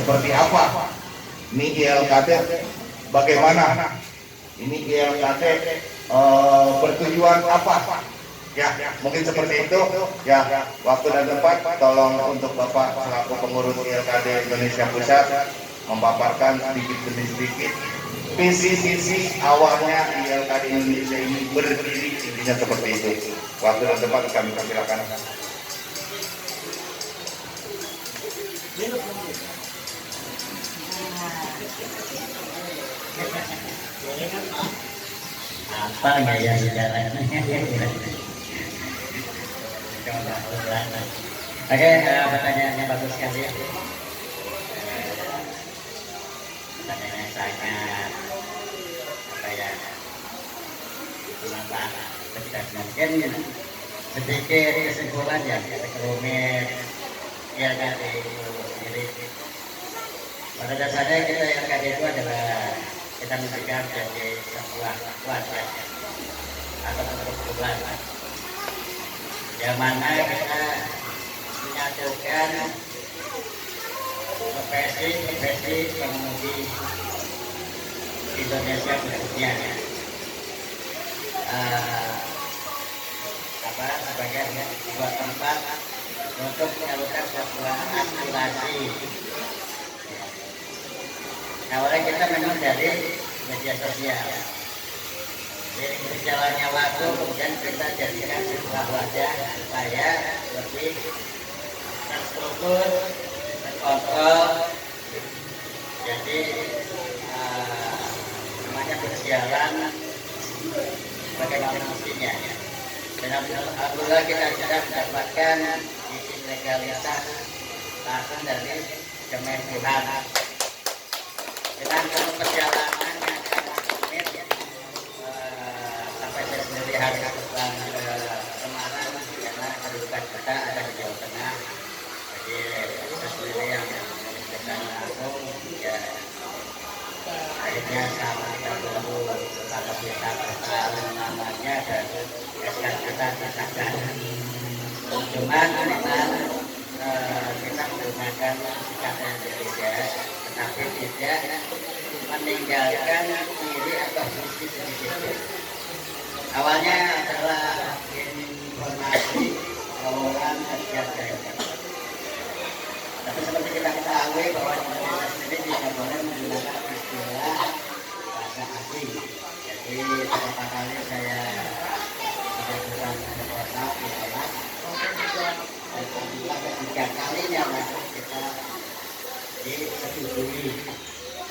seperti apa? Ini ILKT bagaimana? Ini ILKT bertujuan apa? Ya, mungkin seperti itu. Ya, waktu dan tempat tolong untuk Bapak selaku pengurus ILKT Indonesia Pusat memaparkan sedikit demi sedikit visi awalnya ILKT Indonesia ini berdiri, intinya seperti itu. Waktu dan tempat kami persilakan. Apa gaya sejarahnya? Oke, pertanyaannya bagus sekali. Pertanyaannya sangat apa ya? Kenapa tidak mungkin sedikit kesimpulan yang rumit ya dari sendiri. Pada dasarnya kita yang tadi itu adalah kita memberikan jadi sebuah wadah atau perkumpulan yang mana kita menyatukan profesi pengemudi Indonesia khususnya sebagai sebuah tempat untuk menyalurkan sebuah aspirasi. Awalnya kita memang dari media sosial. Jadi berjalannya waktu kemudian kita jadikan sebuah wadah supaya lebih terstruktur, terkontrol. Jadi semuanya berjalan bagaimana mestinya. Dan alhamdulillah kita sudah mendapatkan izin legalitas langsung dari Kemenkumham. Dengan perjalanan yang sangat rumit sampai saya sendiri hari terbang ke Semarang karena kedudukan kita ada di Jawa Tengah. Jadi saya sendiri yang mengerjakan langsung ya akhirnya sama kita tunggu kalau kita bertahan namanya dan SK kita disahkan. Cuman memang kita menggunakan sikap yang berbeda, tetapi tidak meninggalkan diri atau visi sedikit. Awalnya adalah informasi lowongan kerja daerah. Tapi seperti kita ketahui bahwa Indonesia sendiri tidak boleh menggunakan istilah bahasa asing. Jadi beberapa kali saya mengajukan proposal ditolak. Dan alhamdulillah ketiga kalinya masuk kita disetujui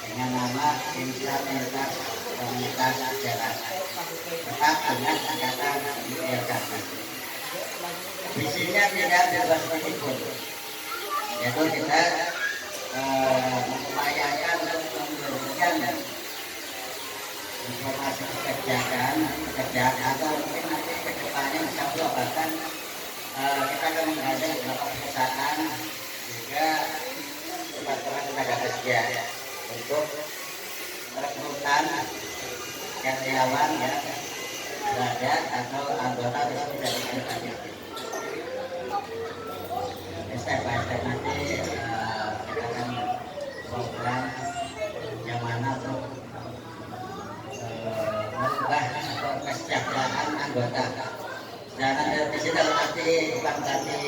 dengan nama Instrumentas Komunitas Jalan tetap dengan angkatan ILKT. Visinya tidak bebas sedikitpun, yaitu kita mengupayakan untuk memberikan informasi pekerjaan atau mungkin nanti ke depannya insya Allah bahkan kita akan menghadap beberapa perusahaan juga tempat-tempat tenaga kerja untuk perekrutan karyawan ya berada atau anggota resmi dari ILKT. Step by step nanti kita akan program yang mana untuk merubah atau kesejahteraan anggota. Jangan dari sini dalam arti bukan berarti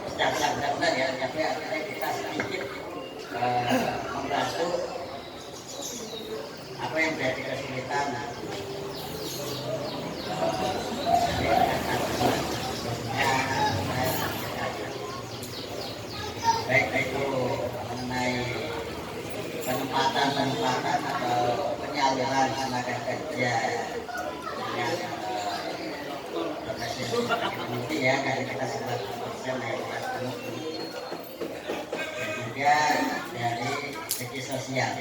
kesejahteraan benar-benar ya, tapi akhirnya kita sedikit membantu apa yang menjadi kesulitan baik itu mengenai penempatan atau penyaluran tenaga kerja dengan profesi seperti ya karena kita sempat bisa mayoritas penuh dan juga dari segi sosial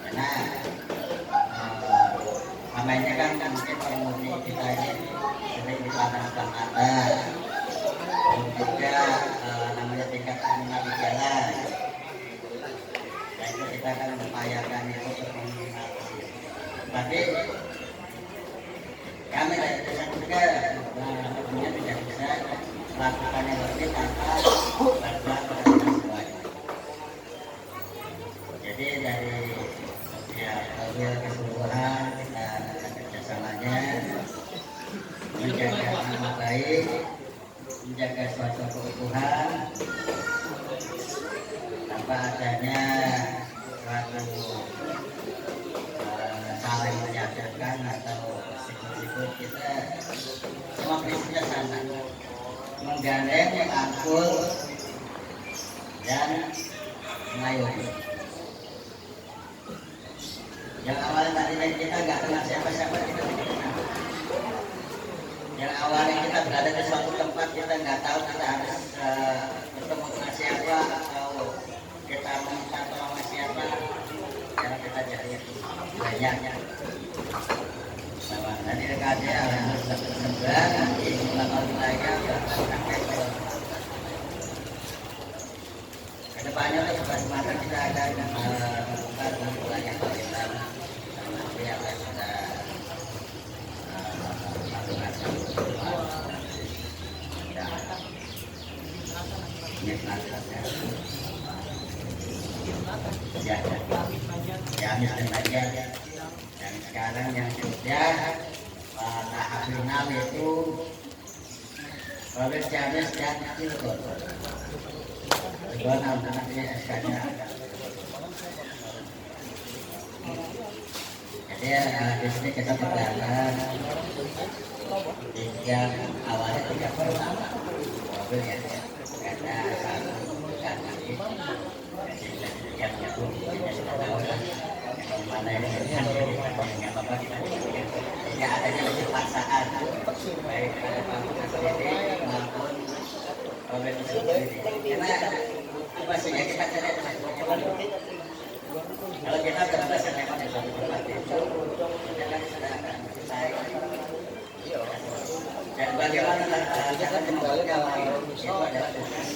karena namanya kan mungkin pengemudi kita ini sering dipanas mata dan juga namanya tingkat kriminal di jalan. Nah itu kita akan mengupayakan itu terminimalisir. Tapi kami dari desa juga tentunya tidak bisa melakukan yang lebih tanpa bantuan tanpa adanya suatu saling menyadarkan atau sikut-sikut, kita semua prinsipnya sama, menggandeng, merangkul, dan mengayomi. Yang awalnya tadinya kita nggak kenal siapa-siapa, kita tidak kenal. Yang awalnya kita berada di suatu tempat, kita nggak tahu kita harus bertemu dengan siapa atau kita meminta tolong sama siapa. Sekarang kita cari banyak. Bahwa tadi dekatnya alhamdulillah nanti bakal wilayah sampai ke depannya kesempatan kita ada membuka wilayah kita nanti akan ada dan sekarang yang sudah tahap final itu oleh James dan Cilegon. Cilegon nanti SK-nya. Jadi di sini kita berjalan yang awalnya 30 mobil ya, karena satu bukan lagi yang sudah tahu lah mana yang nggak apa-apa kita tidak adanya paksaan baik pada pangkat sendiri maupun oleh sendiri, karena apa sih ya kita cari kalau kita berada di suatu tempat itu kita kan sudah akan selesai. Dan bagaimana cara membuatnya itu adalah tugas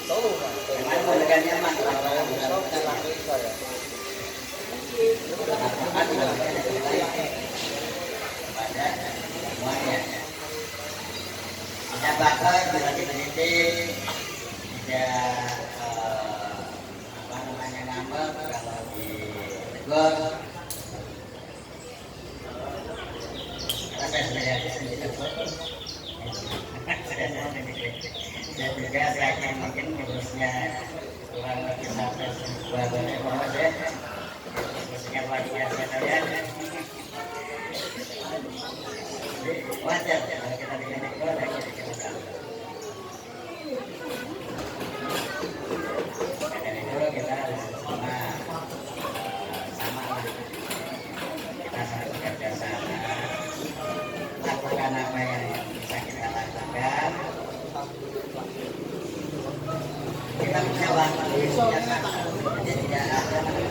dengan memberikan nyaman kepada semuanya. Tidak bakal bila dipendidik, tidak ngambek kalau ditegur. Saya sendiri dan juga saya akan mungkin ngurusnya kurang lebih sampai sebuah banyak banget ya, khususnya luar biasa kalian. Wajar kalau kita ditegur dan kita tahu. Dan itu kita harus sama kita saling bekerja sama, lakukan apa yang bisa kita lakukan. Kita punya waktu, punya waktu, jadi tidak ada waktu.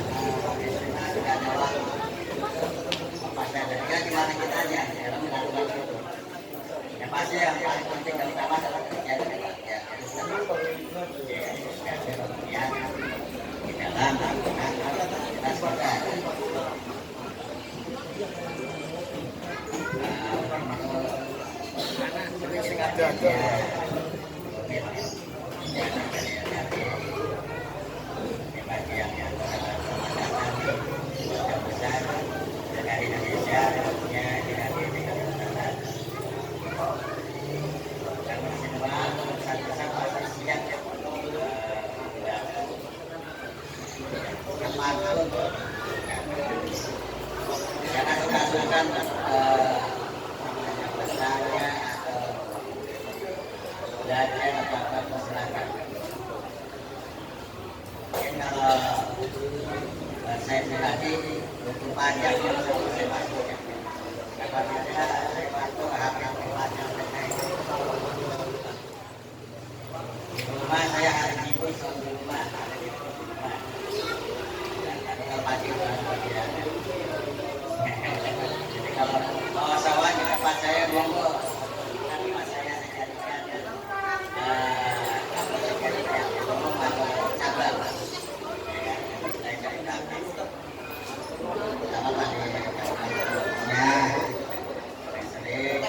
Pasti ada juga gimana kita aja dalam melakukan itu. Yang pasti yang paling penting dan utama adalah kerja dengan kerja. Kemudian di dalam melakukan kita sudah jangan suka-sukan bertanya atau belajar apa-apa masyarakat. Mungkin kalau saya pribadi buku panjang yang saya masuk ya. Apabila saya masuk hal yang panjang di rumah saya hari Minggu selalu di rumah. Kalau pagi jadi kalau bawa sawah di tempat saya monggo, nanti mas saya jadikan ngomong atau cabang saya cari kaki sama tadi ya sering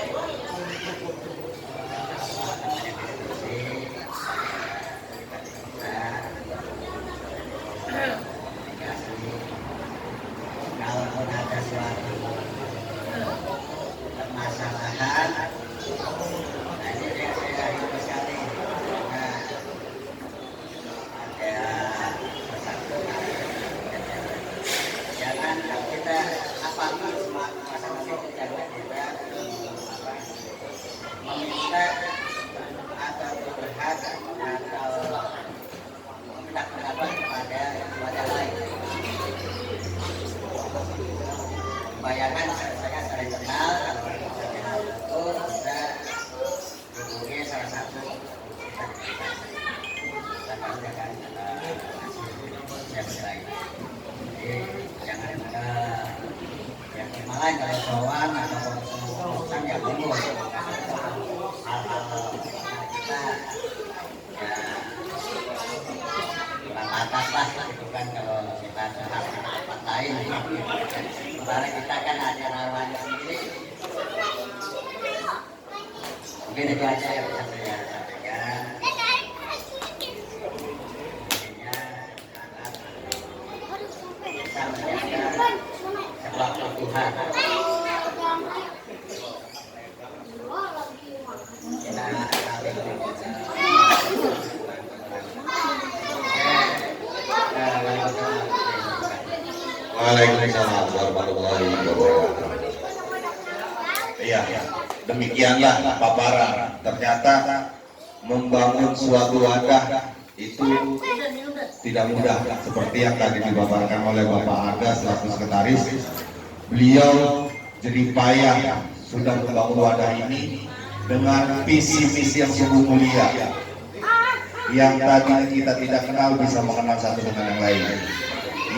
lain kalau sowan atau urusan ya monggo. Hal-hal kita ya kurang atas lah gitu kan kalau kita hal tempat lain. Sementara kita kan ada rawanya sendiri. Mungkin itu aja yang bisa saya sampaikan. Bisa menjaga sebuah Tuhan. Kita Waalaikumsalam warahmatullahi wabarakatuh. Iya, demikianlah paparan. Ternyata membangun suatu wadah itu tidak mudah, seperti yang tadi dipaparkan oleh Bapak Arga selaku sekretaris. Beliau jerih payah sudah membangun wadah ini dengan visi misi yang sungguh mulia. Yang tadinya kita tidak kenal bisa mengenal satu dengan yang lain.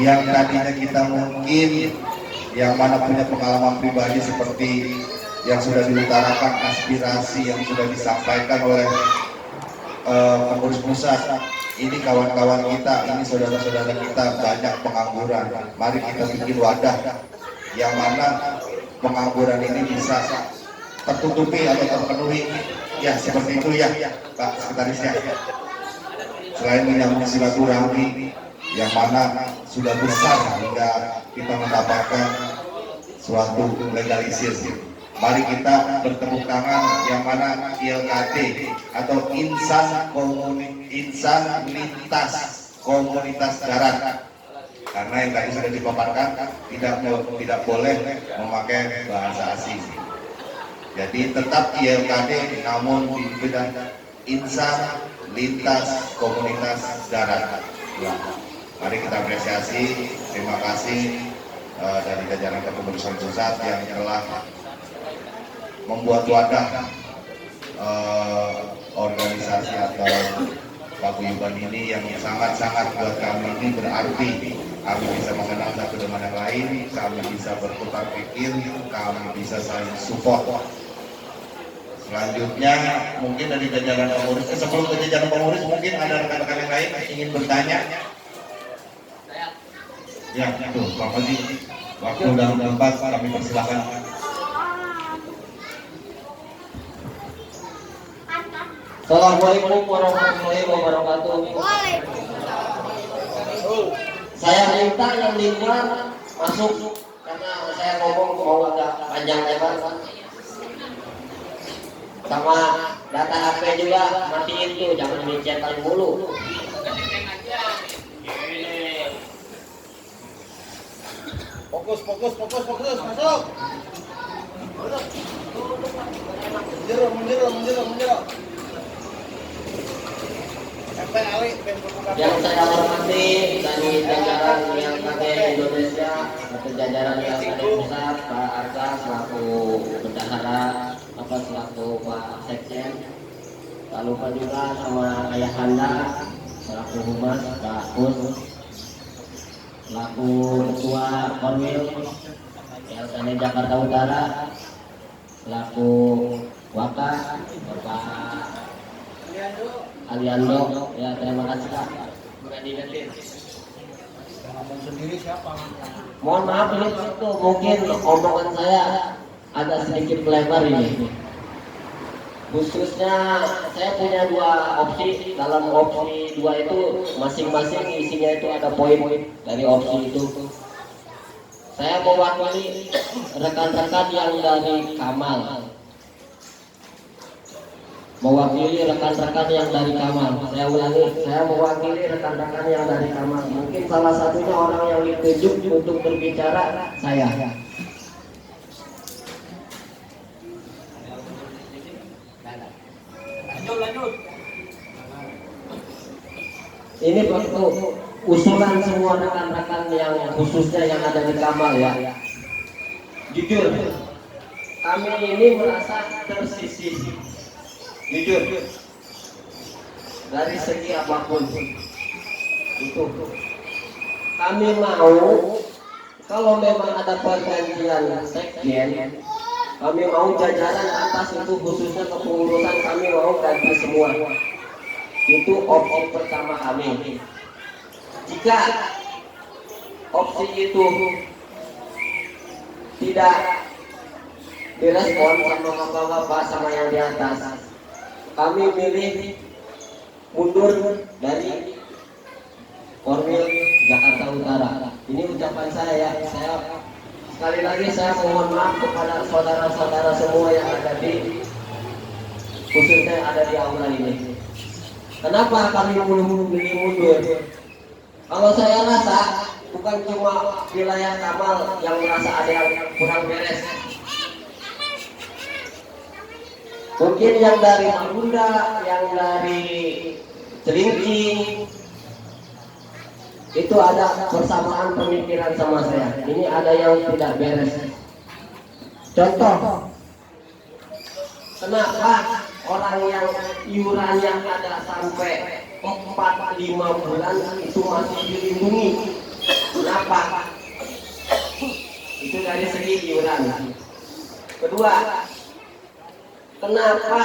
Yang tadinya kita mungkin yang mana punya pengalaman pribadi seperti yang sudah diutarakan, aspirasi yang sudah disampaikan oleh pengurus pusat. Ini kawan-kawan kita, ini saudara-saudara kita banyak pengangguran. Mari kita bikin wadah yang mana pengangguran ini bisa tertutupi atau terpenuhi. Ya seperti itu ya Pak Sekretarisnya. Selain menyambung silaturahmi yang mana sudah besar hingga kita mendapatkan suatu legalisir. Mari kita bertepuk tangan yang mana ILKT atau insan lintas komunitas darat. Karena yang tadi sudah dipaparkan tidak boleh memakai bahasa asing. Jadi tetap ILKT namun dibimbing insan lintas komunitas darat. Ya. Mari kita apresiasi, terima kasih dari jajaran kepengurusan pusat yang telah membuat wadah organisasi atau paguyuban ini yang sangat-sangat buat kami ini berarti. Kami bisa mengenal satu dengan yang lain, kami bisa bertukar pikir, kami bisa saling support. Selanjutnya mungkin dari jajaran pengurus, sebelum ke jajaran pengurus mungkin ada rekan-rekan yang lain yang ingin bertanya. Ya, itu Pak Haji. Waktu dan tempat kami persilakan. Assalamualaikum warahmatullahi wabarakatuh. Saya minta yang di luar masuk karena saya ngomong mau agak panjang lebar. Sama data HP juga matiin tuh, jangan dicetak mulu. Fokus, masuk. Menjeruk. Yang saya hormati dari jajaran ILKT Indonesia atau jajaran ILKT Pusat, Pak Arga selaku bendahara, Bapak selaku Pak Sekjen, tak lupa juga sama Ayahanda selaku Humas, Pak Kus, selaku Ketua Konwil ILKT Jakarta Utara, selaku Waka Bapak Aliando, ya terima kasih Pak. Mohon maaf ini itu mungkin omongan saya agak sedikit melebar ini. Khususnya saya punya dua opsi, dalam opsi dua itu masing-masing isinya itu ada poin dari opsi itu. Saya mewakili rekan-rekan yang dari Kamal. Mewakili rekan-rekan yang dari Kamal. Saya ulangi, saya mewakili rekan-rekan yang dari Kamal. Mungkin salah satunya orang yang ditunjuk untuk berbicara saya. Lanjut. Ini bentuk usulan semua rekan-rekan yang khususnya yang ada di Kamal ya. Jujur, kami ini merasa tersisih. Jujur, dari segi apapun itu kami mau Kalau memang ada pergantian sekjen, kami mau jajaran atas itu khususnya kepengurusan kami mau ganti semua. Itu opsi pertama kami. Jika opsi itu tidak direspon sama bapak-bapak sama yang di atas, kami pilih mundur dari Korwil Jakarta Utara. Ini ucapan saya. Saya sekali lagi saya mohon maaf kepada saudara-saudara semua yang ada di khususnya yang ada di aula ini. Kenapa kami pilih mundur? Kalau saya rasa bukan cuma wilayah Kamal yang merasa ada yang kurang beres. Mungkin yang dari Marunda, yang dari Celincing, itu ada persamaan pemikiran sama saya. Ini ada yang tidak beres. Contoh, kenapa orang yang iurannya ada sampai 4-5 bulan itu masih dilindungi? Kenapa? Itu dari segi iuran. Kedua, kenapa?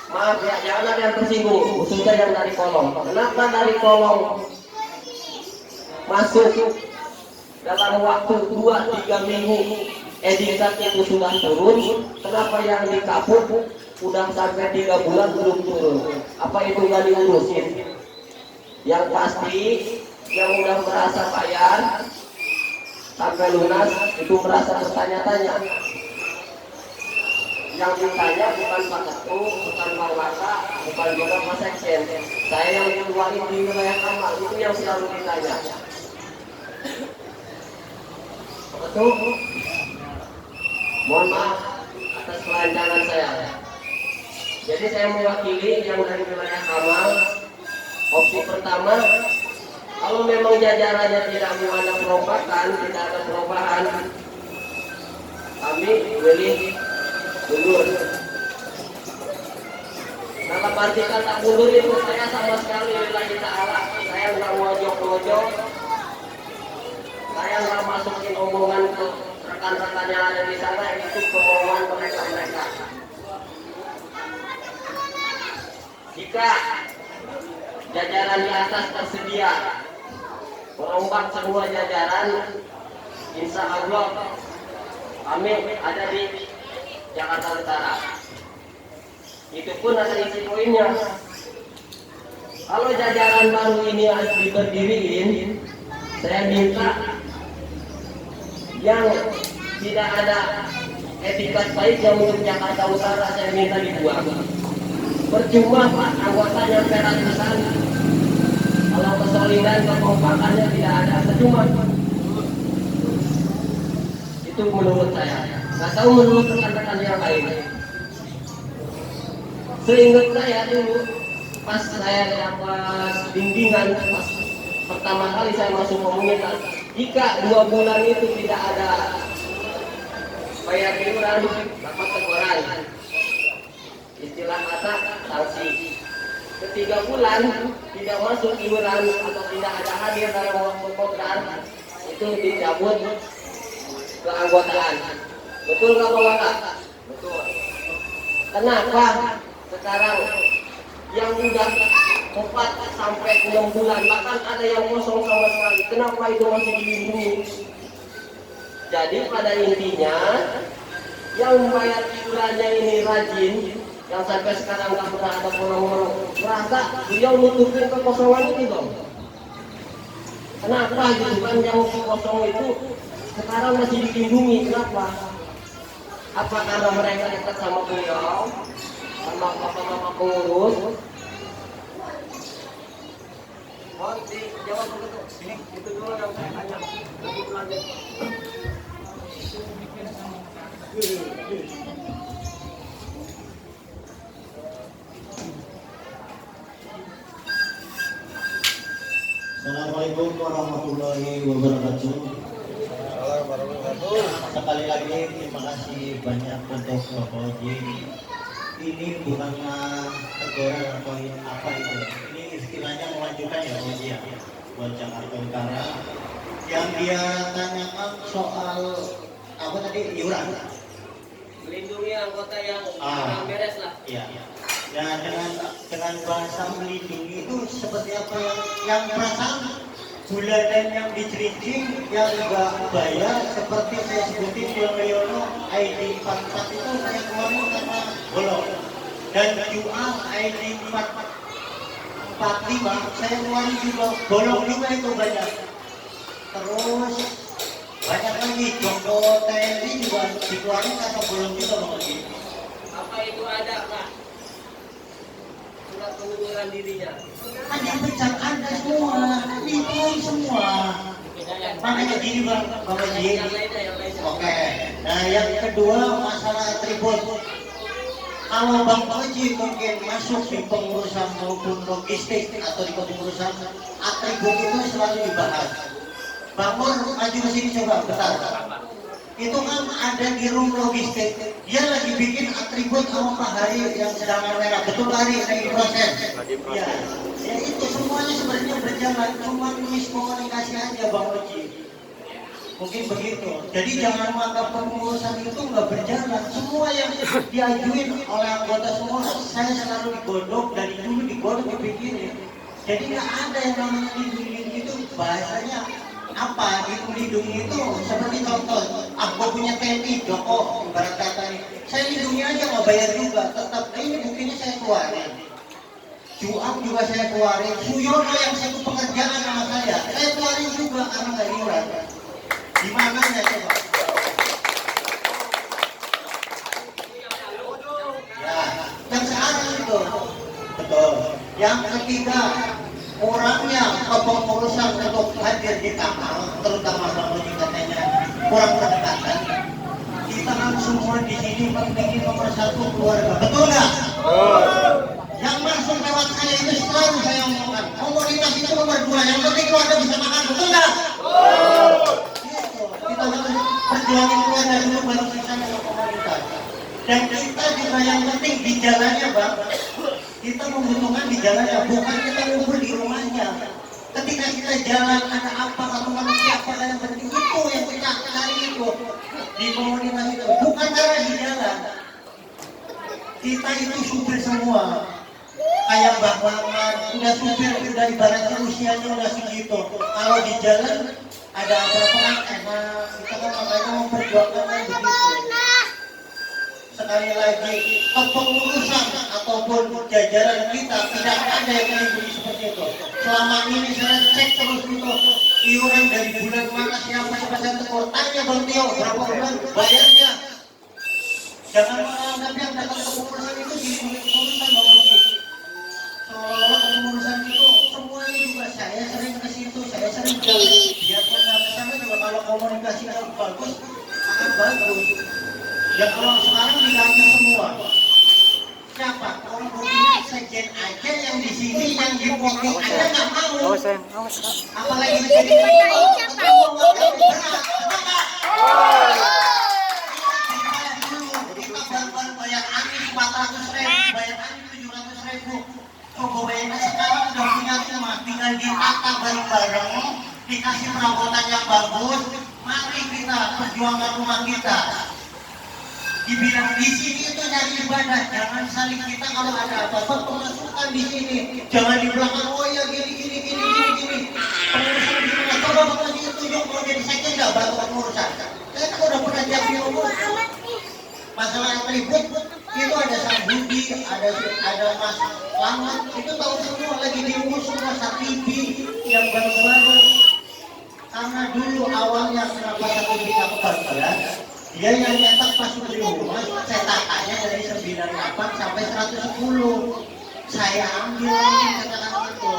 Maaf ya, jangan ada yang tersinggung, khususnya yang dari kolong. Kenapa dari kolong masuk dalam waktu 2-3 minggu edikat itu sudah turun, kenapa yang di Kapuk udah sampai 3 bulan belum turun? Apa itu nggak diurusin? Yang pasti yang udah merasa bayar sampai lunas itu merasa bertanya-tanya. Yang ditanya bukan Pak Ketua, bukan Pak Waka, bukan juga Pak Sekjen. Saya yang dikeluarin di wilayah Kamal itu yang selalu ditanya. Betul? Mohon maaf atas kelancaran saya. Jadi saya mewakili yang dari wilayah Kamal. Opsi pertama, kalau memang jajarannya tidak mau ada perombakan, tidak ada perubahan, kami pilih mundur. Dalam arti kata mundur itu saya sama sekali lillahi ta'ala, saya nggak ngojok-ngojok, saya nggak masukin omongan ke rekan-rekan yang ada di sana, itu kemauan mereka-mereka. Jika jajaran di atas tersedia merombak semua jajaran, insya Allah kami ada di Jakarta Utara. Itu pun ada isi poinnya. Kalau jajaran baru ini harus diberdiriin, saya minta yang tidak ada etikat baik yang untuk Jakarta Utara saya minta dibuang. Percuma Pak, anggotanya ratusan, kalau kesolidan kekompakannya tidak ada, percuma. Itu menurut saya. Nggak tahu menurut rekan-rekan yang lain. Seingat saya dulu, pas saya dapat bimbingan, pas pertama kali saya masuk komunitas, jika 2 bulan itu tidak ada bayar iuran, dapat teguran. Istilah kata sanksi. Ketiga bulan tidak masuk iuran atau tidak ada hadir dalam waktu program, itu dicabut keanggotaan. Betul nggak Pak? Betul. Kenapa sekarang yang udah 4 sampai 6 bulan bahkan ada yang kosong sama sekali, kenapa itu masih dilindungi? Jadi pada intinya yang membayar iurannya ini rajin, yang sampai sekarang nggak pernah ada bolong-bolong, merasa beliau nutupin kekosongan itu dong. Kenapa gitu kan yang kosong itu sekarang masih dilindungi? Kenapa? Apa karena mereka dekat sama beliau, sama bapak-bapak pengurus? Oh, dijawab begitu. Ini itu dulu yang saya tanya. Lanjut lanjut. Assalamualaikum warahmatullahi wabarakatuh. Sekali lagi terima kasih banyak untuk Bapak Oji. Ini bukanlah teguran atau apa itu. Ini istilahnya memajukan ya Oji ya buat Jakarta Utara. Yang dia tanyakan soal apa tadi, iuran. Melindungi anggota yang Ah. kurang beres lah. Iya. Dan dengan bahasa melindungi itu seperti apa yang perasaan bulanan yang diceriting yang enggak bayar, seperti saya sebutin di Leono ID 44 itu saya keluarin karena bolong, dan QR ID 445 saya keluarin juga bolong juga itu banyak. Terus banyak lagi Joko TNI juga dikeluarin karena bolong juga Bang Haji. Apa itu ada Kak? Surat pengunduran dirinya. Ada pecat, ada semua, itu semua. Makanya gini Bang Haji. Yang lainnya, yang lainnya. Oke. Nah yang kedua masalah atribut. Kalau Bang Haji mungkin masuk di pengurusan maupun logistik atau di pengurusan, atribut itu selalu dibahas. Bang Pur, maju ke sini coba, bentar. Itu kan ada di room logistik, dia lagi bikin atribut sama Pak Hari yang sedang merah, betul Hari, lagi proses. Ya, ya itu semuanya sebenarnya berjalan, cuma miskomunikasi aja Bang Haji. Mungkin begitu. Jadi jangan menganggap pengurusan itu nggak berjalan. Semua yang diajuin oleh anggota semua, saya selalu digodok, dari dulu digodok dipikirin. Jadi nggak ada yang namanya dilindungi itu bahasanya apa, dilindungi itu seperti contoh, gue punya TNI, Joko, ibarat kata nih, saya lindungi aja nggak bayar juga, tetap ini buktinya saya keluarin. Juang juga saya keluarin, Suyono yang satu pekerjaan sama saya keluarin juga karena nggak iuran. Gimana ya coba? Ya, yang sekarang itu betul. Yang ketiga, kurangnya kepengurusan untuk hadir di kamar, terutama kalau katanya kurang pendekatan. Kita kan semua di sini pentingin nomor satu keluarga, betul nggak? Yang masuk lewat saya itu selalu saya omongkan, komunitas itu nomor dua, yang penting keluarga bisa makan, betul nggak? Gitu. Kita harus perjuangin keluarga dulu baru sisanya ke komunitas. Dan kita juga yang penting di jalannya Bang, kita membutuhkan di jalannya, bukan kita ngumpul di rumahnya. Ketika kita jalan ada apa atau manusia apa yang penting itu yang kita cari itu di komunitas itu, bukan karena di jalan. Kita itu supir semua, kayak Mbak Maman, udah supir, udah ibaratnya usianya udah segitu. Kalau di jalan ada apa-apa kan enak, kita kan makanya memperjuangkan kan begitu. Sekali lagi, kepengurusan ataupun jajaran kita tidak ada yang melindungi seperti itu. Selama ini saya cek terus itu, iuran dari bulan mana siapa saya tegur, tanya Bang Tio berapa bulan bayarnya. Jangan menganggap yang datang kepengurusan itu di kepengurusan Bang Haji. Seolah-olah kepengurusan itu semuanya juga saya sering ke situ, saya sering ke biarpun nggak kesana juga kalau komunikasinya bagus akan bagus. Ya kalau sekarang diganti semua. Siapa? Orang buktinya sekjen aja yang di sini yang di voting aja nggak mau. Apalagi menjadi kita baru bayar angin 400.000, bayar angin 700.000. Coba bayangin sekarang udah punya rumah, tinggal ditata bareng-bareng, dikasih perabotan yang bagus. Mari kita perjuangkan rumah kita. Dibilang di sini itu nyari ibadah, jangan saling kita kalau ada apa-apa pemasukan di sini, jangan di belakang oh ya gini. Pengurusan di sini, coba Bang Haji tunjuk mau jadi sekjen nggak bantu pengurusan. Saya kan udah pernah jadi umur. Masalah atribut itu ada Sang Budi, ada Mas Lamat, itu tahu semua lagi diurus semua Satibi yang baru-baru. Karena dulu awalnya kenapa Satibi nggak kebagian? Dia yang nyetak pas beli rumah, cetakannya dari 98 sampai 110. Saya ambil cetakan itu.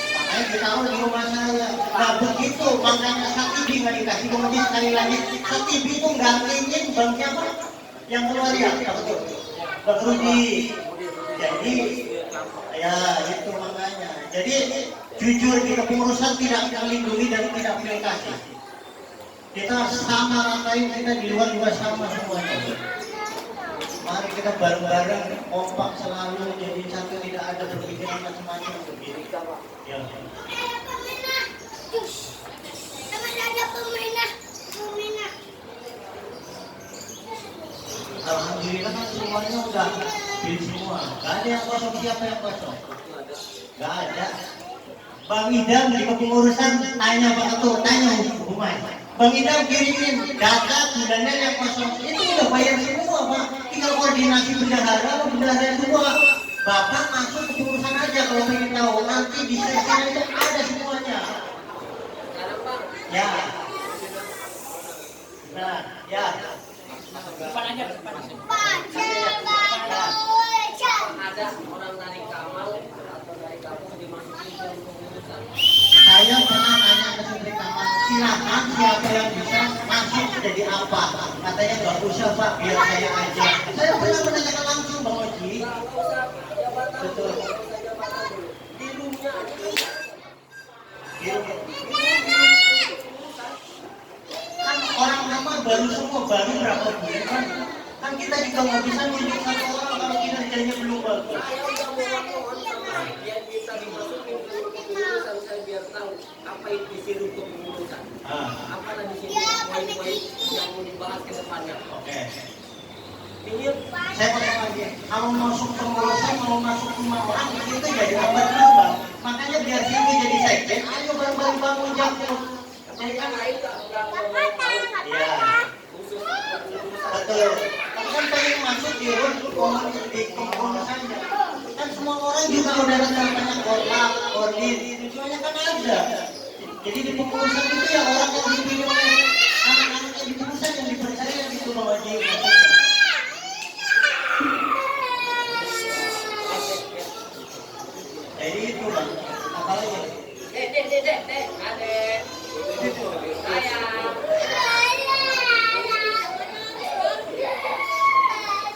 Makanya ditaruh di rumah saya. Nah begitu, makanya Satibi nggak dikasih. Kemudian sekali lagi, Satibi itu gantinya banknya apa? Yang keluar ya? Bang Rudi. Jadi, ya itu makanya. Jadi, jujur di kepengurusan tidak melindungi dan tidak pilih kasih. Kita sama ratain, kita di luar juga sama semuanya. Mari kita bareng-bareng, kompak selalu, jadi satu, tidak ada berpikiran macam-macam begini. Ya. Alhamdulillah kan semuanya udah beli semua. Gak ada yang kosong. Siapa yang kosong? Gak ada. Bang Idam di kepengurusan tanya Pak Ketua, tanya hukuman. Bang Idam kirimin data bulannya yang kosong. Itu udah bayar semua Pak. Tinggal koordinasi bendahara semua. Bapak masuk kepengurusan aja kalau pengen tahu. Nanti di sesi itu ada semuanya. Ya. Nah, ya. Ada orang dari Kamal atau dari kampus dimasukin ke kepengurusan. Saya pernah tanya ke Sutri Kamal, silakan siapa yang bisa masuk jadi apa? Katanya nggak usah Pak, biar saya aja. Saya pernah menanyakan langsung Bang Oji. Betul. Di roomnya Kan orang lama baru semua, baru berapa bulan kan? Kan kita juga nggak bisa nunjuk satu orang kalau kinerjanya belum bagus. saya udah mohon sama biar bisa dimasukin ke kepengurusan, saya biar tahu apa itu isi kepengurusan. Apa lagi sini poin-poin yang mau dibahas ke depannya. Oke. Ini Saya mau lagi, kalau masuk pengurusan, mau masuk rumah orang itu jadi abad Bang. Makanya biar sini jadi sekjen, ayo bareng-bareng bangun jangkut. jadi kan lain nggak mau tahu Iya. khusus kepengurusan. Betul. Tapi kan pengen masuk di pengurusan. Kan semua orang juga udah namanya korlap, koordin, semuanya kan ada. Jadi di pengurusan itu ya orang yang dipilih oleh anak-anak yang di pengurusan yang dipercaya gitu Bang Haji. Jadi itu Bang. Apalagi? Dek, adek. Sayang.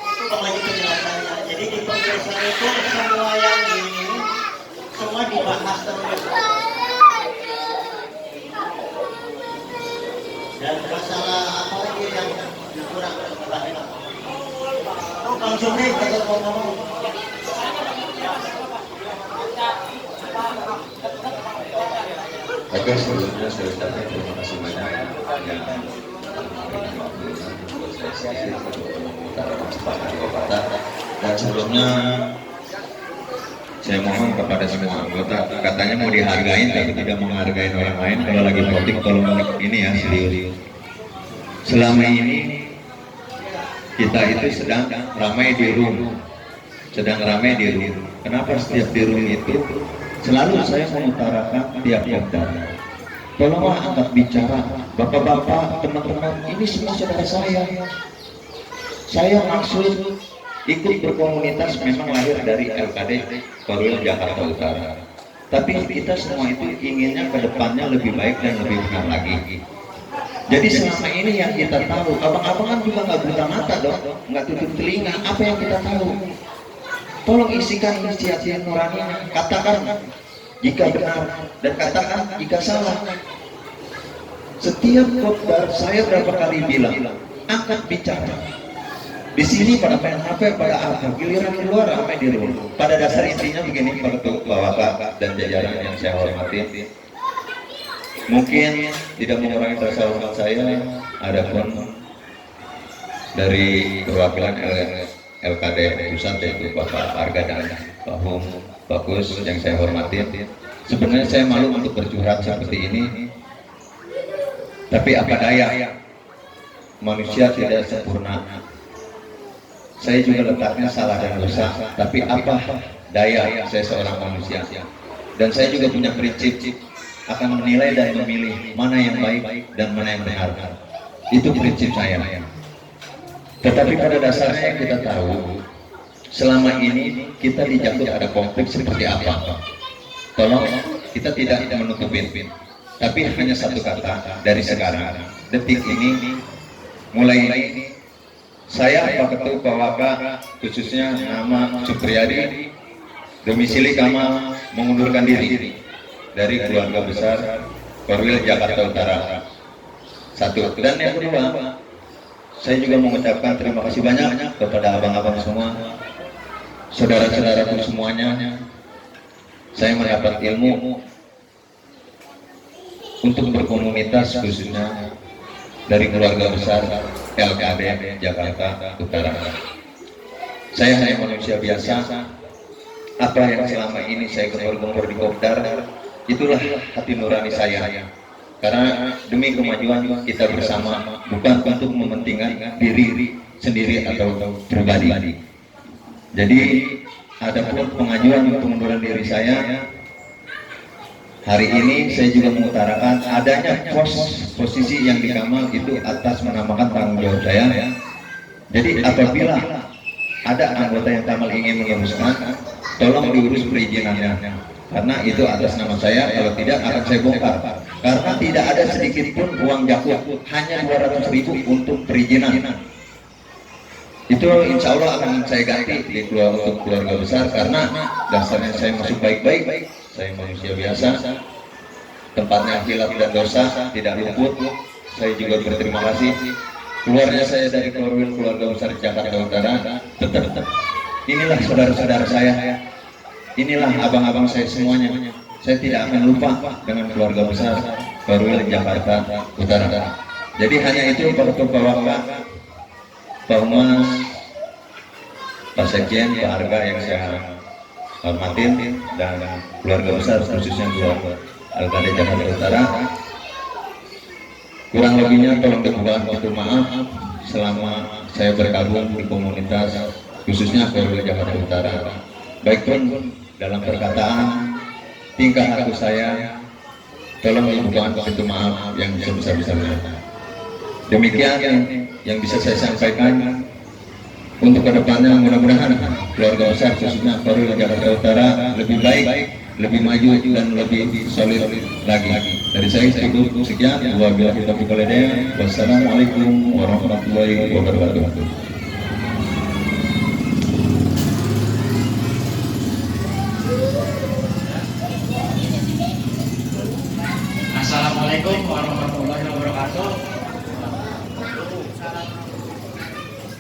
Itu Bang Haji penjelasannya. Jadi di pengurusan itu semua yang ini semua dibahas terus. Dan masalah apa lagi yang kurang banyak? Oh, Bang Supri, kalau mau ngomong. Oke, sebelumnya saya ucapkan terima kasih banyak yang memberikan waktu buat saya sedikit untuk mengutarakan kesempatan kepada. Dan sebelumnya saya mohon kepada semua anggota, katanya mau dihargain tapi tidak menghargai orang lain. Kalau lagi voting tolong ini ya serius. Selama ini kita itu sedang ramai di room. Kenapa setiap di room itu selalu saya mengutarakan tiap dana. Tolonglah angkat bicara, bapak-bapak, teman-teman, ini semua saudara saya. Saya maksud ikut berkomunitas memang lahir dari LKD Korwil Jakarta Utara. Tapi kita semua itu inginnya ke depannya lebih baik dan lebih benar lagi. Jadi selama ini yang kita tahu, abang-abangan juga nggak buta mata dong, nggak tutup telinga. Apa yang kita tahu? Tolong isikan isi hati nuraninya, katakan jika benar dan katakan jika salah. Setiap khotbah saya berapa kali bilang, angkat bicara. Di sini pada main HP, pada apa, giliran keluar ramai di rumah. Pada dasar intinya begini, Pak Ketua, Bapak dan jajaran yang saya hormati. Mungkin tidak mengurangi rasa hormat saya, adapun dari perwakilan LKD pusat yaitu Bapak Arga dan Pak Hum Bagus yang saya hormati. Sebenarnya saya malu untuk bercurhat seperti ini, tapi apa daya, manusia tidak sempurna. Saya juga letaknya salah dan dosa, tapi apa daya, saya seorang manusia. Dan saya juga punya prinsip akan menilai dan memilih mana yang baik dan mana yang benar. Itu prinsip saya. Tetapi pada dasarnya yang kita tahu, selama ini kita di Jakut ada konflik seperti apa? Tolong kita tidak menutupin, tapi hanya satu kata dari sekarang, detik ini, mulai ini, saya Pak Ketua Pak Waka, khususnya nama Supriyadi, domisili Kamal, mengundurkan diri dari keluarga besar Korwil Jakarta Utara. Satu, dan yang kedua, saya juga mengucapkan terima kasih banyak kepada abang-abang semua, saudara-saudaraku semuanya. Saya mendapat ilmu untuk berkomunitas khususnya dari keluarga besar LKD Jakarta Utara. Saya hanya manusia biasa. Apa yang selama ini saya gempur-gempur di Kopdar, itulah hati nurani saya. Karena demi kemajuan kita bersama, bukan untuk mementingkan diri sendiri atau pribadi. Jadi ada pun pengajuan untuk pengunduran diri saya. Hari ini saya juga mengutarakan adanya posisi yang di Kamal itu atas menambahkan tanggung jawab saya. Jadi apabila ada anggota yang Kamal ingin meneruskan, tolong diurus perizinannya, karena itu atas nama saya. Kalau tidak akan saya bongkar, karena tidak ada sedikit pun uang jakut, hanya 200.000 untuk perizinan. Itu insya Allah akan saya ganti untuk keluarga besar, karena dasarnya saya masih baik-baik. Saya manusia biasa, tempatnya khilaf dan dosa tidak luput. Saya juga berterima kasih keluarga saya dari keluarga besar Jakarta Utara. Tetap inilah saudara-saudara saya, inilah abang-abang saya semuanya. Saya tidak akan lupa dengan keluarga besar Korwil Jakarta Utara. Jadi hanya itu perbawakan Pak Humas, Pak Sekjen, Pak Arga yang saya hormatin, dan keluarga besar khususnya keluarga LKD Jakarta Utara. Kurang lebihnya tolong dibuka untuk maaf selama saya bergabung di komunitas khususnya Korwil Jakarta Utara. Baik pun dalam perkataan, tingkah laku saya, tolong dibuka pintu maaf yang sebesar-besarnya. Demikian yang bisa saya sampaikan. Untuk kedepannya mudah-mudahan keluarga besar khususnya Korwil Jakarta Utara lebih baik, lebih maju dan lebih solid lagi. Dari saya cukup sekian. Wabillahi taufiq wal hidayah. Wassalamualaikum warahmatullahi wabarakatuh. Assalamualaikum warahmatullahi wabarakatuh.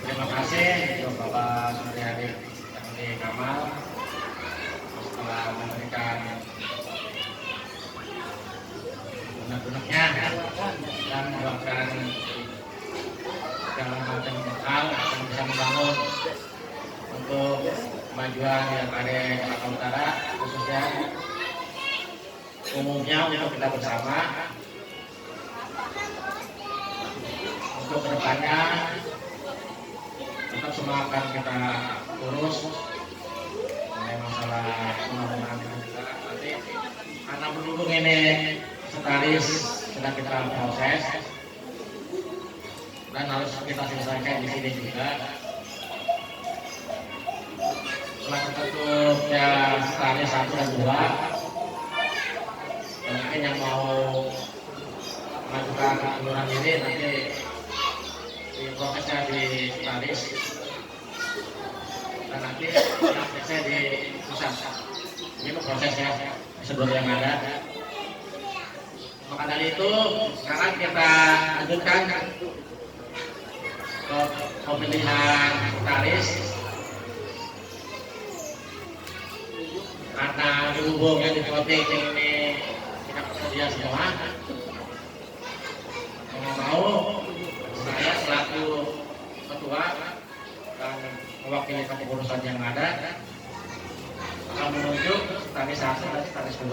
Terima kasih untuk Bapak Suryadi di Kamal setelah memberikan unek-uneknya dan meluangkan segala macam hal yang bisa membangun untuk kemajuan yang ada di Jakarta Utara, khususnya umumnya untuk kita bersama. Untuk kedepannya tetap semua akan kita urus mengenai masalah pembangunan kita nanti, karena berhubung ini setaris sedang kita proses dan harus kita selesaikan di sini juga. Setelah tertutup ya setaris 1 dan 2, mungkin yang mau mengajukan pengunduran diri nanti di prosesnya di Paris dan nanti prosesnya di pusat. Ini prosesnya sebelum yang ada. Maka dari itu sekarang kita lanjutkan ke pemilihan Paris, karena berhubung yang di voting ini kita tersedia semua. Mau saya selaku ketua dan mewakili kepengurusan yang ada akan menunjuk Taris 1 dan Taris 2.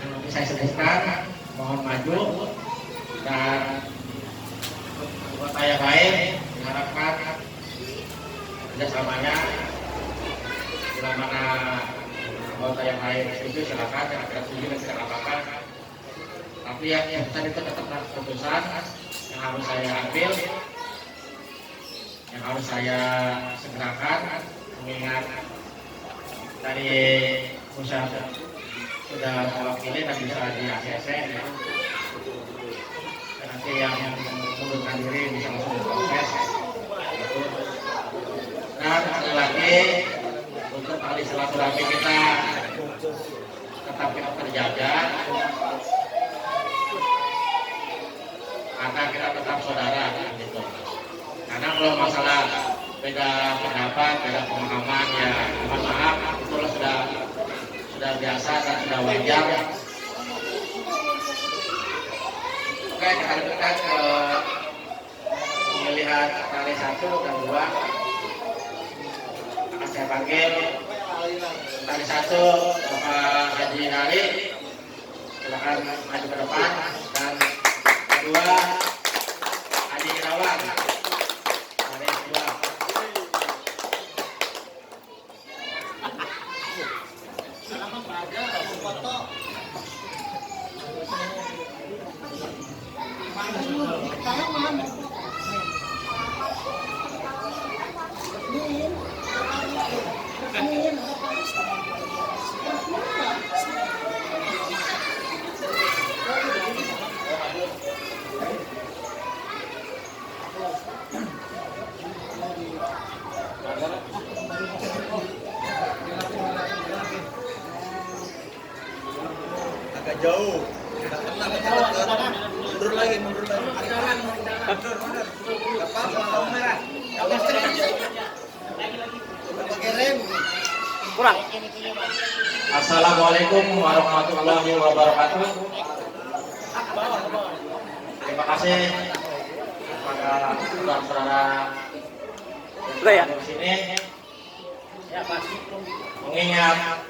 Dan nanti saya sebutkan, mohon maju, dan buat saya baik, diharapkan kerjasamanya bila mana anggota yang lain setuju silakan, yang tidak setuju dan tidak apa-apa. Tapi yang besar itu tetap keputusan yang harus saya ambil, yang harus saya segerakan, mengingat dari usaha sudah mewakili dan bisa di ACC, dan nanti yang mengundurkan diri bisa langsung diproses. Dan sekali lagi untuk tali silaturahmi kita tetap kita terjaga, karena kita tetap saudara gitu. Karena kalau masalah beda pendapat, beda pemahaman, ya mohon maaf, itu sudah biasa dan sudah wajar. Oke, kita lanjutkan ke pemilihan tali 1 dan 2. Akan saya panggil tali 1 Bapak Haji Hari, silakan maju ke depan, dan kedua Haji Irawan, tali 2. Agak jauh. Mundur lagi. Mundur. Gak apa-apa, lampu merah. Pakai rem. Assalamualaikum warahmatullahi wabarakatuh. Terima kasih kepada saudara-saudara yang di sini. Mengingat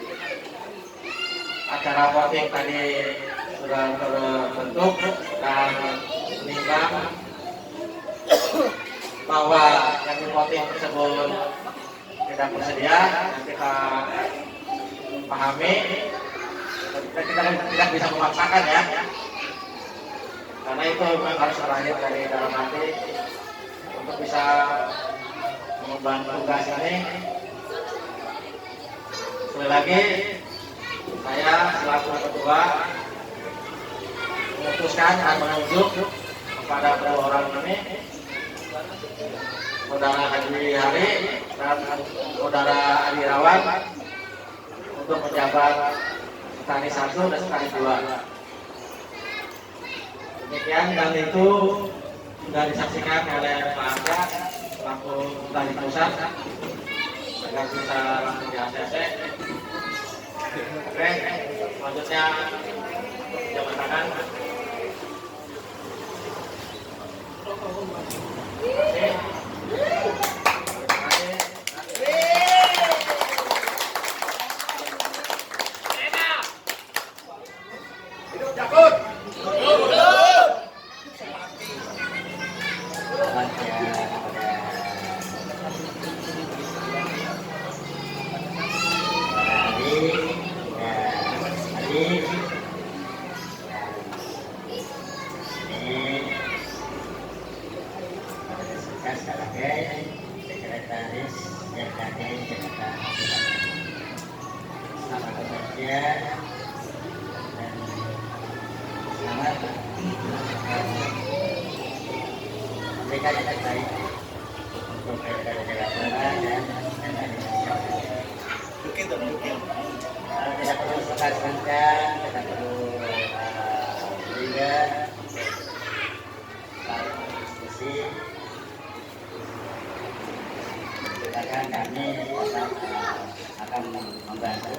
acara voting tadi sudah terbentuk dan menimbang bahwa yang di voting tersebut tidak bersedia, dan kita pahami, dan kita tidak bisa memaksakan ya, karena itu memang harus lahir dari dalam hati untuk bisa mengemban tugas ini. Sekali lagi, saya selaku ketua memutuskan dan menunjuk kepada kedua orang ini, Saudara Haji Hari dan Saudara Adi Irawan, untuk menjabat tali 1 dan tali 2. Demikian, dan itu sudah disaksikan oleh Pak Angga selaku tali pusat agar bisa langsung di ACC. Oke, selanjutnya jabat tangan. Sekretaris RKD Jakarta Pusat. Selamat bekerja dan selamat memberikan yang terbaik untuk Pilkada Jakarta dan tidak perlu sekat-sekat, tidak perlu juga diskusi. Silakan, kami akan membantu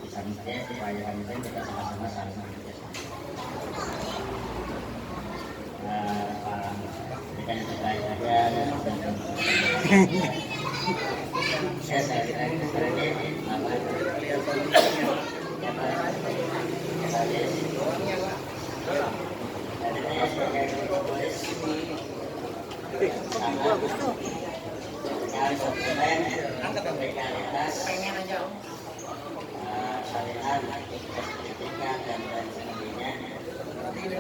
bisa mungkin supaya kami kita sama-sama saling bekerjasama. Berikan yang terbaik saja dan saya kira ini sebagai legalitas, syariat, pendidikan dan sebagainya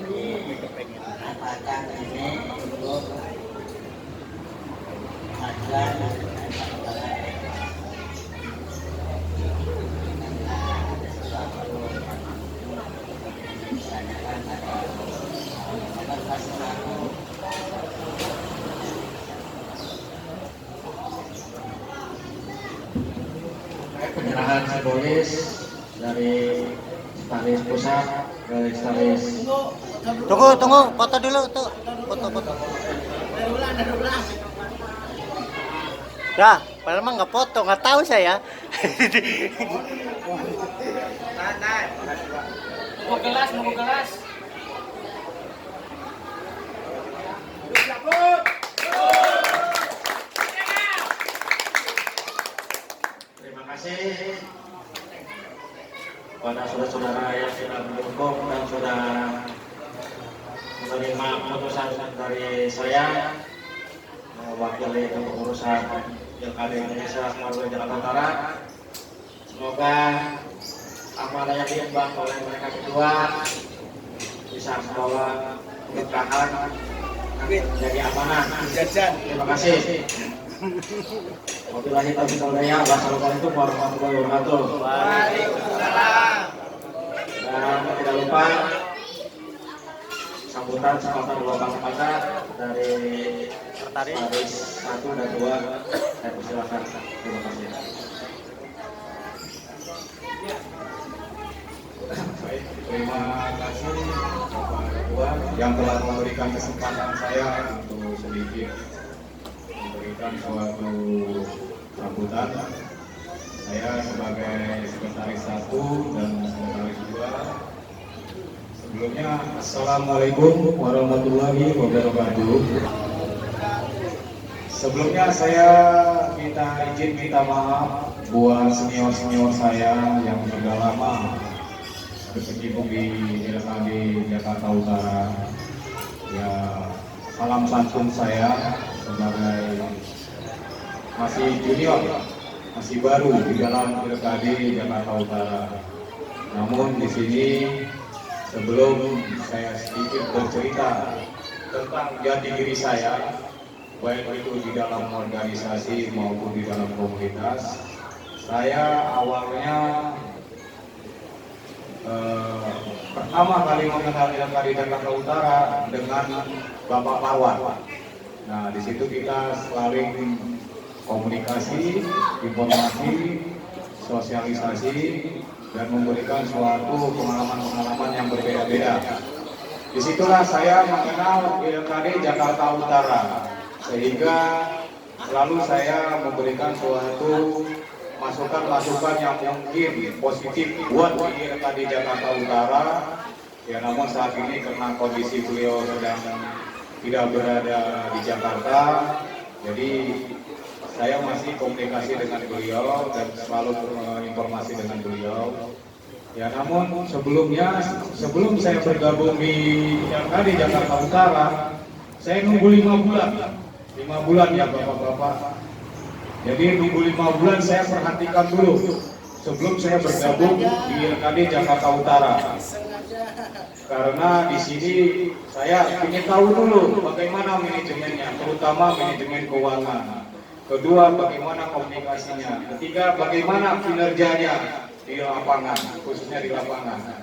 dimanfaatkan ini untuk kemajuan dan perkembangan. Ada sesuatu yang ditanyakan pada pasangan. Penyerahan simbolis dari Sekretaris Pusat ke Sekretaris. Tunggu, foto dulu tuh. Foto. Ya, padahal mah nggak foto, nggak tahu saya. Mau gelas. Terima kasih kepada saudara-saudara yang sudah mendukung dan sudah menerima keputusan dari saya mewakili kepengurusan Pilkada Indonesia melalui Jakarta Utara. Semoga amanah yang diemban oleh mereka berdua bisa membawa keberkahan menjadi amanah. Terima kasih. Wabillahi taufiq wal hidayah. Wassalamualaikum warahmatullahi wabarakatuh. Waalaikumsalam. Dan tidak lupa sambutan sepatah dua kata dari baris 1 dan 2. Saya persilakan. Terima kasih. Baik, terima kasih Bapak Ketua yang telah memberikan kesempatan saya untuk sedikit memberikan suatu sambutan. Saya sebagai sekretaris 1 dan sekretaris 2. Sebelumnya, Assalamualaikum warahmatullahi wabarakatuh. Sebelumnya saya minta maaf buat senior saya yang sudah lama berkecimpung di LKD Jakarta Utara. Ya, salam santun saya sebagai masih junior, masih baru di dalam LKD Jakarta Utara. Namun di sini sebelum saya sedikit bercerita tentang jati diri saya, baik itu di dalam organisasi maupun di dalam komunitas, saya awalnya pertama kali mengenal LKD Jakarta Utara dengan Bapak Marwan. Nah, di situ kita saling komunikasi, informasi, sosialisasi, dan memberikan suatu pengalaman-pengalaman yang berbeda-beda. Disitulah saya mengenal LKD Jakarta Utara, sehingga selalu saya memberikan suatu masukan-masukan yang mungkin positif buat di LKD Jakarta Utara. Ya, namun saat ini karena kondisi beliau sedang tidak berada di Jakarta, jadi saya masih komunikasi dengan beliau dan selalu informasi dengan beliau. Ya, namun sebelum saya bergabung di LKD Jakarta Utara, saya nunggu 5 bulan ya Bapak-Bapak. Jadi nunggu 5 bulan saya perhatikan dulu sebelum saya bergabung di LKD Jakarta Utara. Karena di sini saya ingin tahu dulu bagaimana manajemennya, terutama manajemen keuangan. Kedua, bagaimana komunikasinya. Ketiga, bagaimana kinerjanya di lapangan, khususnya di lapangan.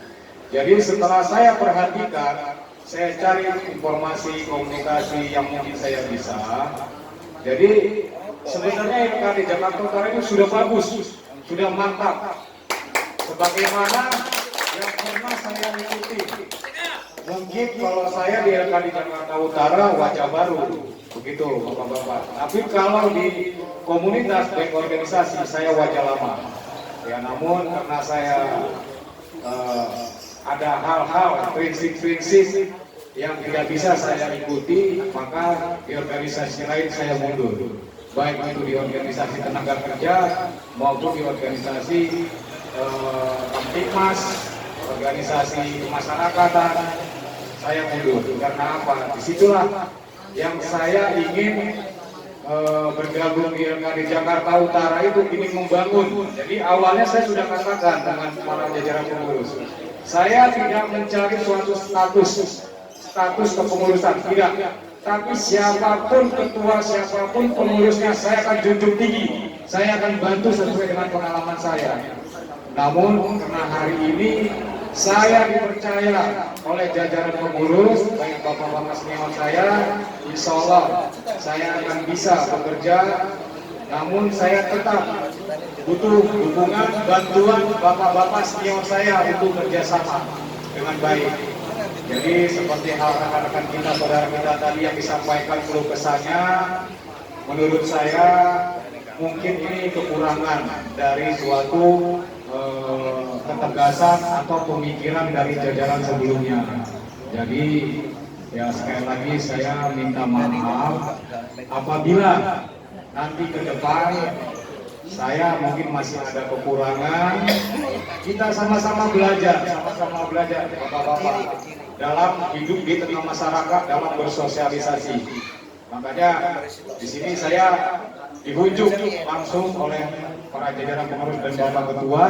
Jadi setelah saya perhatikan, saya cari informasi komunikasi yang mungkin saya bisa. Jadi sebenarnya LKD Jakarta Utara itu sudah bagus, sudah mantap. Sebagaimana yang pernah saya ikuti. Mungkin kalau saya di LKD Jakarta Utara wajah baru, begitu Bapak-Bapak. Tapi kalau di komunitas baik organisasi saya wajah lama. Ya, namun karena saya ada hal-hal prinsip-prinsip yang tidak bisa saya ikuti, maka di organisasi lain saya mundur. Baik itu di organisasi tenaga kerja maupun di organisasi Kamtipmas, organisasi kemasyarakatan, saya mundur. Karena apa? Disitulah yang saya ingin bergabung di LKD Jakarta Utara itu ingin membangun. Jadi awalnya saya sudah katakan dengan para jajaran pengurus, saya tidak mencari suatu status kepengurusan, tidak. Tapi siapapun ketua, siapapun pengurusnya, saya akan junjung tinggi. Saya akan bantu sesuai dengan pengalaman saya. Namun karena hari ini saya dipercaya oleh jajaran pengurus, baik bapak-bapak senior saya, insya Allah saya akan bisa bekerja. Namun saya tetap butuh dukungan, bantuan bapak-bapak senior saya untuk kerjasama dengan baik. Jadi seperti hal rekan-rekan kita, saudara kita tadi yang disampaikan keluh kesahnya, menurut saya mungkin ini kekurangan dari suatu ketegasan atau pemikiran dari jajaran sebelumnya. Jadi ya sekali lagi saya minta maaf apabila nanti ke depan saya mungkin masih ada kekurangan. Kita sama-sama belajar Bapak-bapak dalam hidup di tengah masyarakat, dalam bersosialisasi. Makanya di sini saya dibujuk langsung oleh para jajaran pengurus dan Bapak Ketua.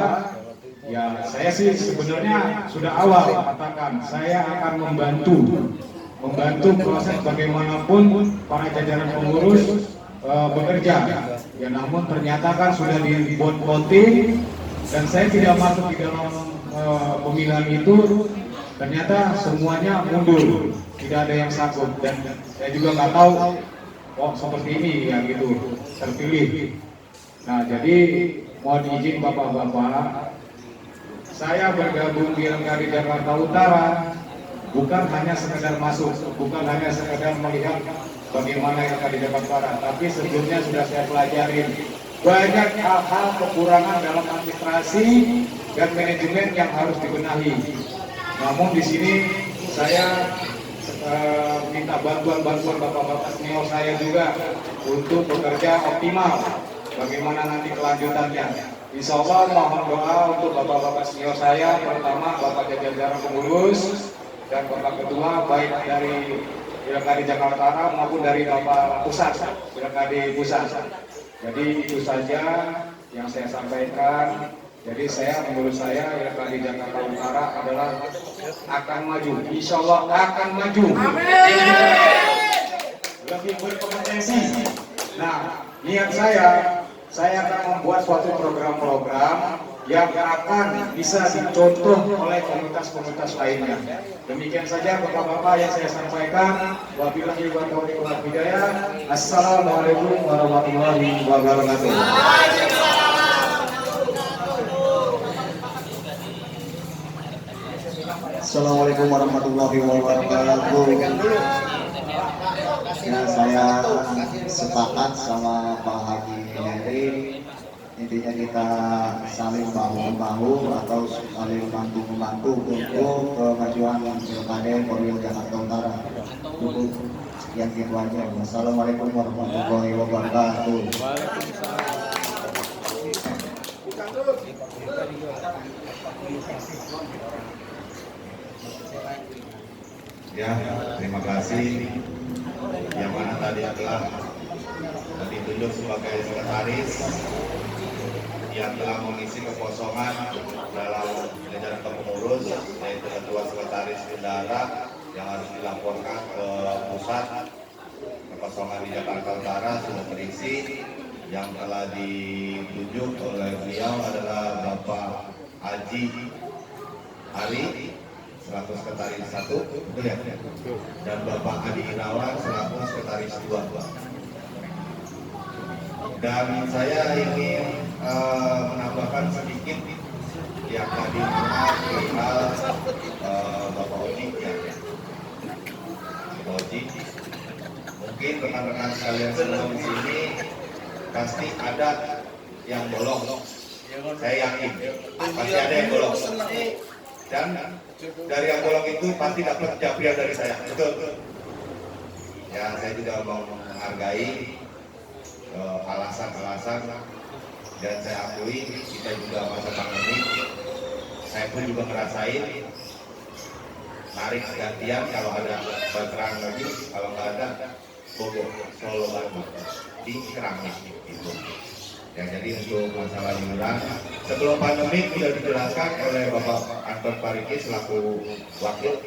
Ya, saya sih sebenarnya sudah awal katakan saya akan membantu proses bagaimanapun para jajaran pengurus bekerja. Ya, namun ternyata kan sudah dibuat voting dan saya tidak masuk di dalam pemilihan itu. Ternyata semuanya mundur, tidak ada yang sanggup, dan saya juga nggak tahu seperti ini ya gitu terpilih. Nah, jadi mohon izin Bapak-bapak, saya bergabung di LKD Jakarta Utara bukan hanya sekedar masuk, bukan hanya sekedar melihat bagaimana LKD Jakarta Utara, tapi sebelumnya sudah saya pelajarin banyak hal-hal kekurangan dalam administrasi dan manajemen yang harus dibenahi. Namun di sini saya minta bantuan Bapak-bapak senior saya juga untuk bekerja optimal. Bagaimana nanti kelanjutannya? Insya Allah mohon doa untuk Bapak-bapak senior saya, pertama Bapak jajaran pengurus dan Bapak Ketua, baik dari LKD Jakarta Utara maupun dari Bapak Pusat, LKD Pusat. Jadi itu saja yang saya sampaikan. Jadi menurut saya LKD Jakarta Utara adalah akan maju, insya Allah akan maju. Lebih berkompetensi. Nah, niat saya akan membuat suatu program-program yang akan bisa dicontoh oleh komunitas-komunitas lainnya. Demikian saja Bapak-bapak yang saya sampaikan. Wabillahi taufiq wal hidayah. Assalamualaikum warahmatullahi wabarakatuh. Assalamualaikum warahmatullahi wabarakatuh. Ya, saya sepakat sama Pak Haji Henry. Intinya kita saling bahu-membahu atau saling bantu-membantu untuk kemajuan Pilkada Korwil Jakarta Utara. Cukup yang gitu aja. Wassalamualaikum warahmatullahi wabarakatuh. Ya, terima kasih. Yang mana tadi adalah ditunjuk sebagai sekretaris yang telah mengisi kekosongan dalam jajaran pengurus, yaitu ketua sekretaris bendara yang harus dilaporkan ke pusat. Kekosongan di Jakarta Utara sudah terisi. Yang telah ditunjuk oleh beliau adalah Bapak Haji Ari selaku sekretaris 1, betul ya? Dan Bapak Adi Irawan selaku sekretaris 2. Dan saya ingin menambahkan sedikit yang tadi perihal Bapak Oji ya. Oji, mungkin rekan-rekan sekalian semua di sini pasti ada yang bolong. Saya yakin pasti ada yang bolong. Dan dari yang bolong itu pasti dapat japrian dari saya, betul. Ya, saya juga mau menghargai alasan-alasan, dan saya akui kita juga masa pandemi. Saya pun juga ngerasain narik gantian kalau ada baterai lagi, kalau nggak ada Bogor, Solo, Bandung di Keramik itu. Ya, jadi untuk masalah iuran sebelum pandemi sudah dijelaskan oleh Bapak Anton Pariki selaku wakil.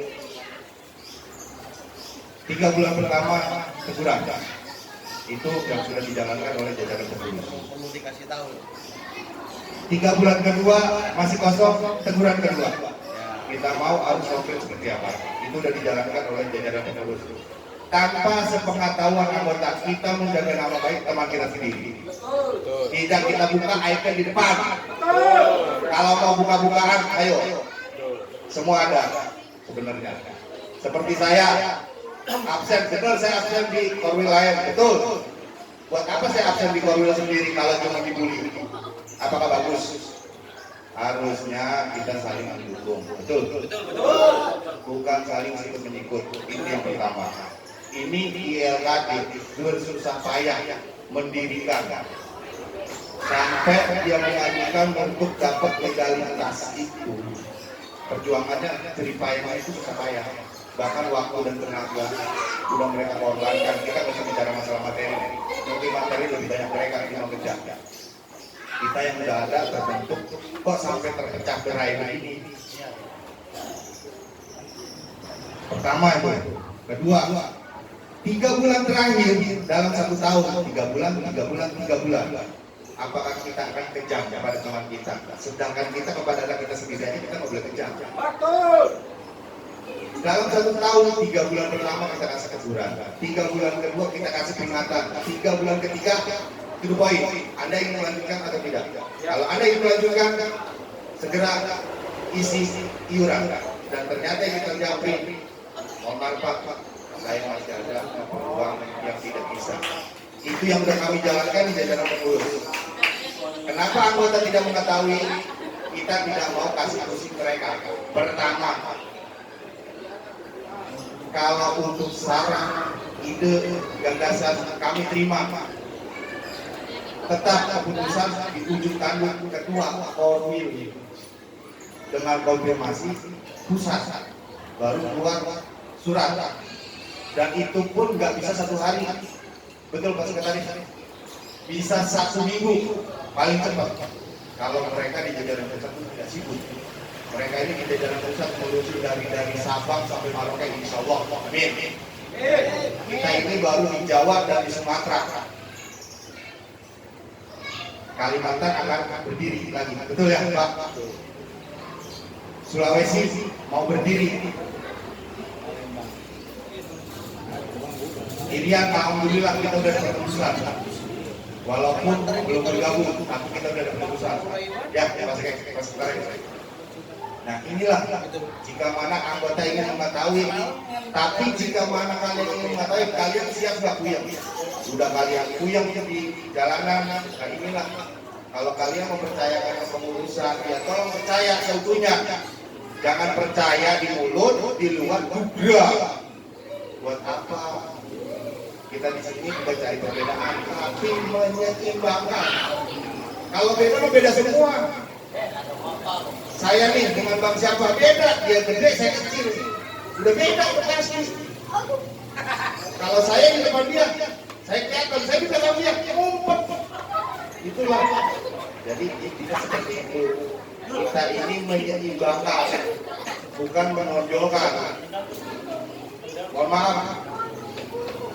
3 bulan pertama teguran itu yang sudah dijalankan oleh jajaran pengurus. 3 bulan kedua masih kosong, teguran kedua. Kita mau harus konkret seperti apa? Itu sudah dijalankan oleh jajaran pengurus. Tanpa sepengetahuan anggota, kita menjaga nama baik teman kita sendiri. Tidak kita buka aibnya di depan. Kalau mau buka-bukaan, ayo. Semua ada sebenarnya. Seperti saya absen, betul saya absen di Korwil lain, betul. Buat apa saya absen di Korwil sendiri kalau cuma dibully? Apakah bagus? harusnya kita saling mendukung, betul? Bukan saling sikut menyikut. Ini yang pertama. Ini ILKT bersusah payah mendirikan sampai dia mengajukan untuk dapat legalitas itu. Perjuangannya ceripayah itu susah payah, bahkan waktu dan tenaga sudah mereka korbankan. Kita nggak bisa bicara masalah materi, mungkin materi lebih banyak mereka yang mau kerja. Kita yang udah ada terbentuk kok sampai terpecah berai begini. Pertama itu. Kedua, 3 bulan terakhir dalam 1 tahun, 3 bulan. Apakah kita akan kejam kepada teman kita? Sedangkan kita kepada anak kita sendiri aja kita nggak boleh kejam. Betul. Dalam 1 tahun, 3 bulan pertama kita kasih teguran, 3 bulan kedua kita kasih peringatan, 3 bulan ketiga itu poin. Anda ingin melanjutkan atau tidak? Kalau Anda ingin melanjutkan, segera isi iuran. Dan ternyata yang kita jawabin, mohon maaf Pak, saya masih ada uang yang tidak bisa. Itu yang sudah kami jalankan di jajaran pengurus. Kenapa anggota tidak mengetahui? Kita tidak mau kasih kursi mereka. Pertama, kalau untuk saran, ide, gagasan kami terima. Tetap keputusan di ujung tanduk ketua Korwil dengan konfirmasi pusat baru keluar surat, dan itu pun nggak bisa 1 hari, betul Pak Sekretaris, bisa 1 minggu paling cepat. Kalau mereka di jajaran pusat itu tidak sibuk, mereka ini di jajaran pusat meluncur dari Sabang sampai Merauke, insya Allah, amin. Kita ini baru di Jawa dan di Sumatera. Kalimantan akan berdiri lagi, betul ya Pak? Sulawesi mau berdiri. Irian, alhamdulillah kita udah dapat keputusan. Walaupun belum bergabung, tapi kita udah dapat keputusan. Ya, Pak Sekretaris. Nah inilah, jika mana anggota ingin mengetahui, tapi jika mana kalian ingin mengetahui, kalian siap nggak puyeng? Sudah kalian puyeng di jalanan, nah inilah. Kalau kalian mempercayakan kepengurusan, ya tolong percaya seutuhnya. Jangan percaya di mulut, di luar juga. Buat apa? Kita di sini bukan cari perbedaan, tapi menyeimbangkan. Kalau beda, beda semua. Saya nih dengan bang siapa beda, dia gede, saya kecil, udah beda pasti. Kalau saya di depan dia, saya kelihatan, saya di belakang dia, ngumpet. Itulah. Jadi tidak seperti itu. Kita ini menyeimbangkan, bukan menonjolkan. Mohon maaf,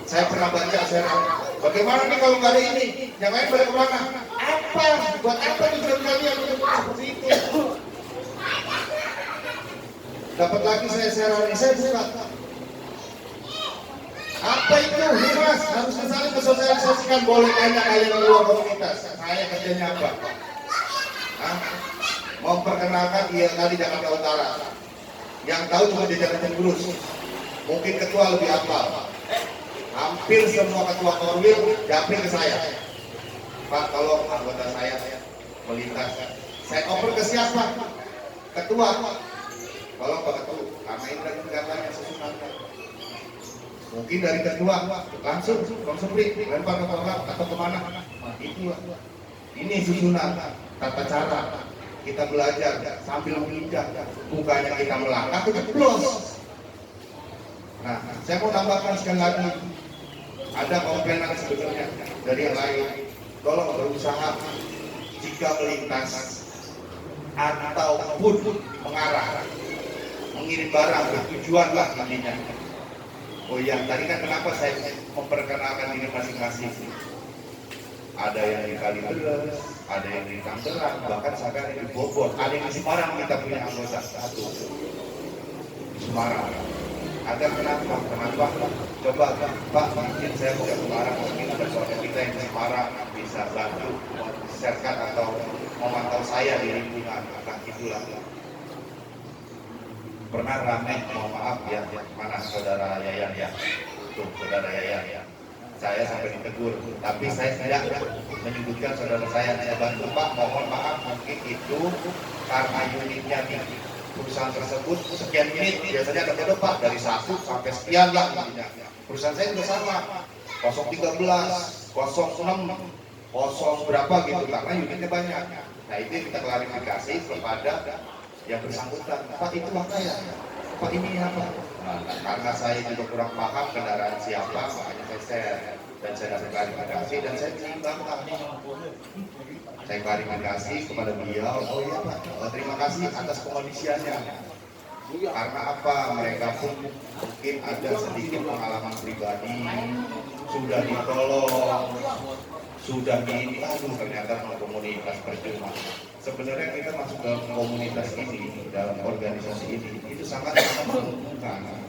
saya pernah baca share. Bagaimana nih kalau nggak ada ini? Yang lain pada kemana? Apa? Buat apa nih kalian seperti itu? Dapat lagi saya share hari saya buka. Apa itu? Mas, harusnya saling mensosialisasikan. Boleh tanya kalian di luar komunitas. Saya kerjanya apa? Hah? Memperkenalkan ILKT Jakarta Utara. Yang tahu cuma jajaran pengurus. Mungkin ketua lebih hafal. Hampir semua ketua Korwil japri ke saya. Pak, tolong anggota saya melintas. Saya oper ke siapa? Ketua. Tolong Pak Ketua, karena ini dari negaranya susunannya. Mungkin dari ketua langsung Bang Supri lempar ke orang atau kemana. Itulah. Ini susunan tata cara. Kita belajar sambil menginjak, bukannya kita melangkah, kita ceblos. Nah, saya mau tambahkan sekali lagi, ada komplainan sebetulnya dari yang lain. Tolong berusaha jika melintas ataupun mengarah, mengirim barang bertujuan lah intinya. Oh iya, tadi kan kenapa saya memperkenalkan diri masing-masing? Ada yang di Kalibeles, ada yang di Tangerang, bahkan sampai di Bogor, ada yang di Semarang. Kita punya anggota satu di Semarang. Ada kenapa? Coba Pak, mungkin saya mau ke Semarang, mungkin ada keluarga kita yang di Semarang bisa bantu sharekan atau memantau saya di lingkungan. Nah itulah. Pernah ramai, mohon maaf ya, mana saudara Yayan ya? Tuh, saudara Yayan ya. saya sampai ditegur, tapi saya tidak menyebutkan saudara saya bantu Pak, mohon maaf mungkin itu karena unitnya di perusahaan tersebut sekian unit, biasanya ada kode Pak dari 1 sampai sekian lah intinya. Perusahaan saya juga sama 013, 06, 0 berapa gitu karena unitnya banyak. Nah itu kita klarifikasi kepada yang bersangkutan, Pak itu apa ya? Pak ini apa? Nah, karena saya juga kurang paham kendaraan siapa, makanya saya share dan saya dapat klarifikasi dan saya bangga. Saya klarifikasi kepada beliau, oh iya Pak, terima kasih atas pengondisiannya. Karena apa? Mereka pun mungkin ada sedikit pengalaman pribadi, sudah ditolong, sudah ini, aduh ternyata komunitas percuma. Sebenarnya kita masuk dalam komunitas ini, dalam organisasi ini, itu sangat menguntungkan.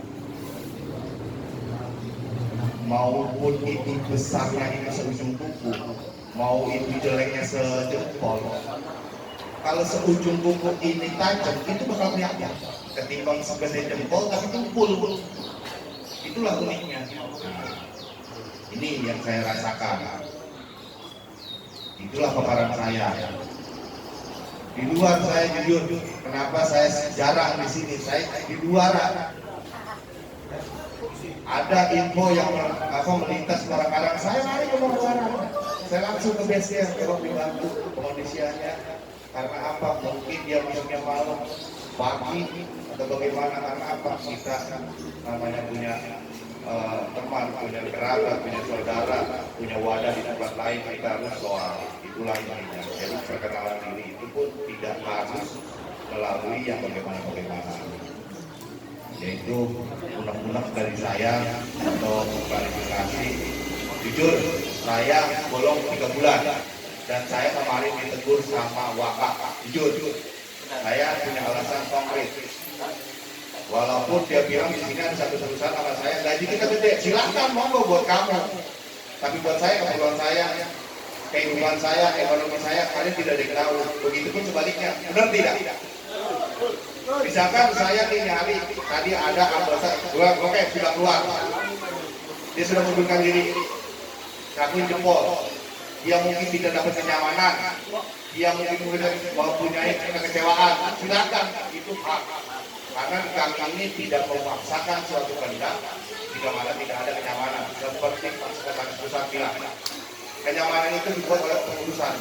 Maupun itu besarnya ini seujung kuku, mau itu jeleknya sejempol. Kalau seujung kuku ini tajam, itu bakal kelihatan. Ketimbang segede jempol tapi tumpul. Itulah uniknya. Ini yang saya rasakan. Itulah paparan saya. Di luar saya jujur, kenapa saya jarang di sini? Saya di luar. Ada info yang melintas barang-barang, saya lari ke barang-barang. Saya langsung ke base camp, coba dibantu pengondisiannya. Karena apa? Mungkin dia masuknya malam, pagi, atau bagaimana? Karena apa? Kita namanya punya teman, punya kerabat, punya saudara, punya wadah di tempat lain, kita harus soal. Itulah intinya. Jadi perkenalan diri itu pun tidak harus melalui yang bagaimana-bagaimana. Yaitu unek-unek dari saya atau klarifikasi. Jujur, saya bolong 3 bulan dan saya kemarin ditegur sama wakaf. Jujur, saya punya alasan konkret. Walaupun dia bilang di sini ada satu perusahaan sama saya, gaji kita gede, silakan monggo buat kamu. Tapi buat saya, keperluan saya, kehidupan saya, ekonomi saya, kalian tidak diketahui. Begitupun sebaliknya, benar tidak? Misalkan saya nih nyari, tadi ada anggota, oke, sudah keluar. Dia sudah mundurkan diri, ngakuin jempol. Dia mungkin tidak dapat kenyamanan, dia mungkin mempunyai kekecewaan. Silakan, itu hak. Karena kami ini tidak memaksakan suatu kehendak jika mana tidak ada kenyamanan. Seperti Sekretaris Pusat bilang, kenyamanan itu dibuat oleh keputusan.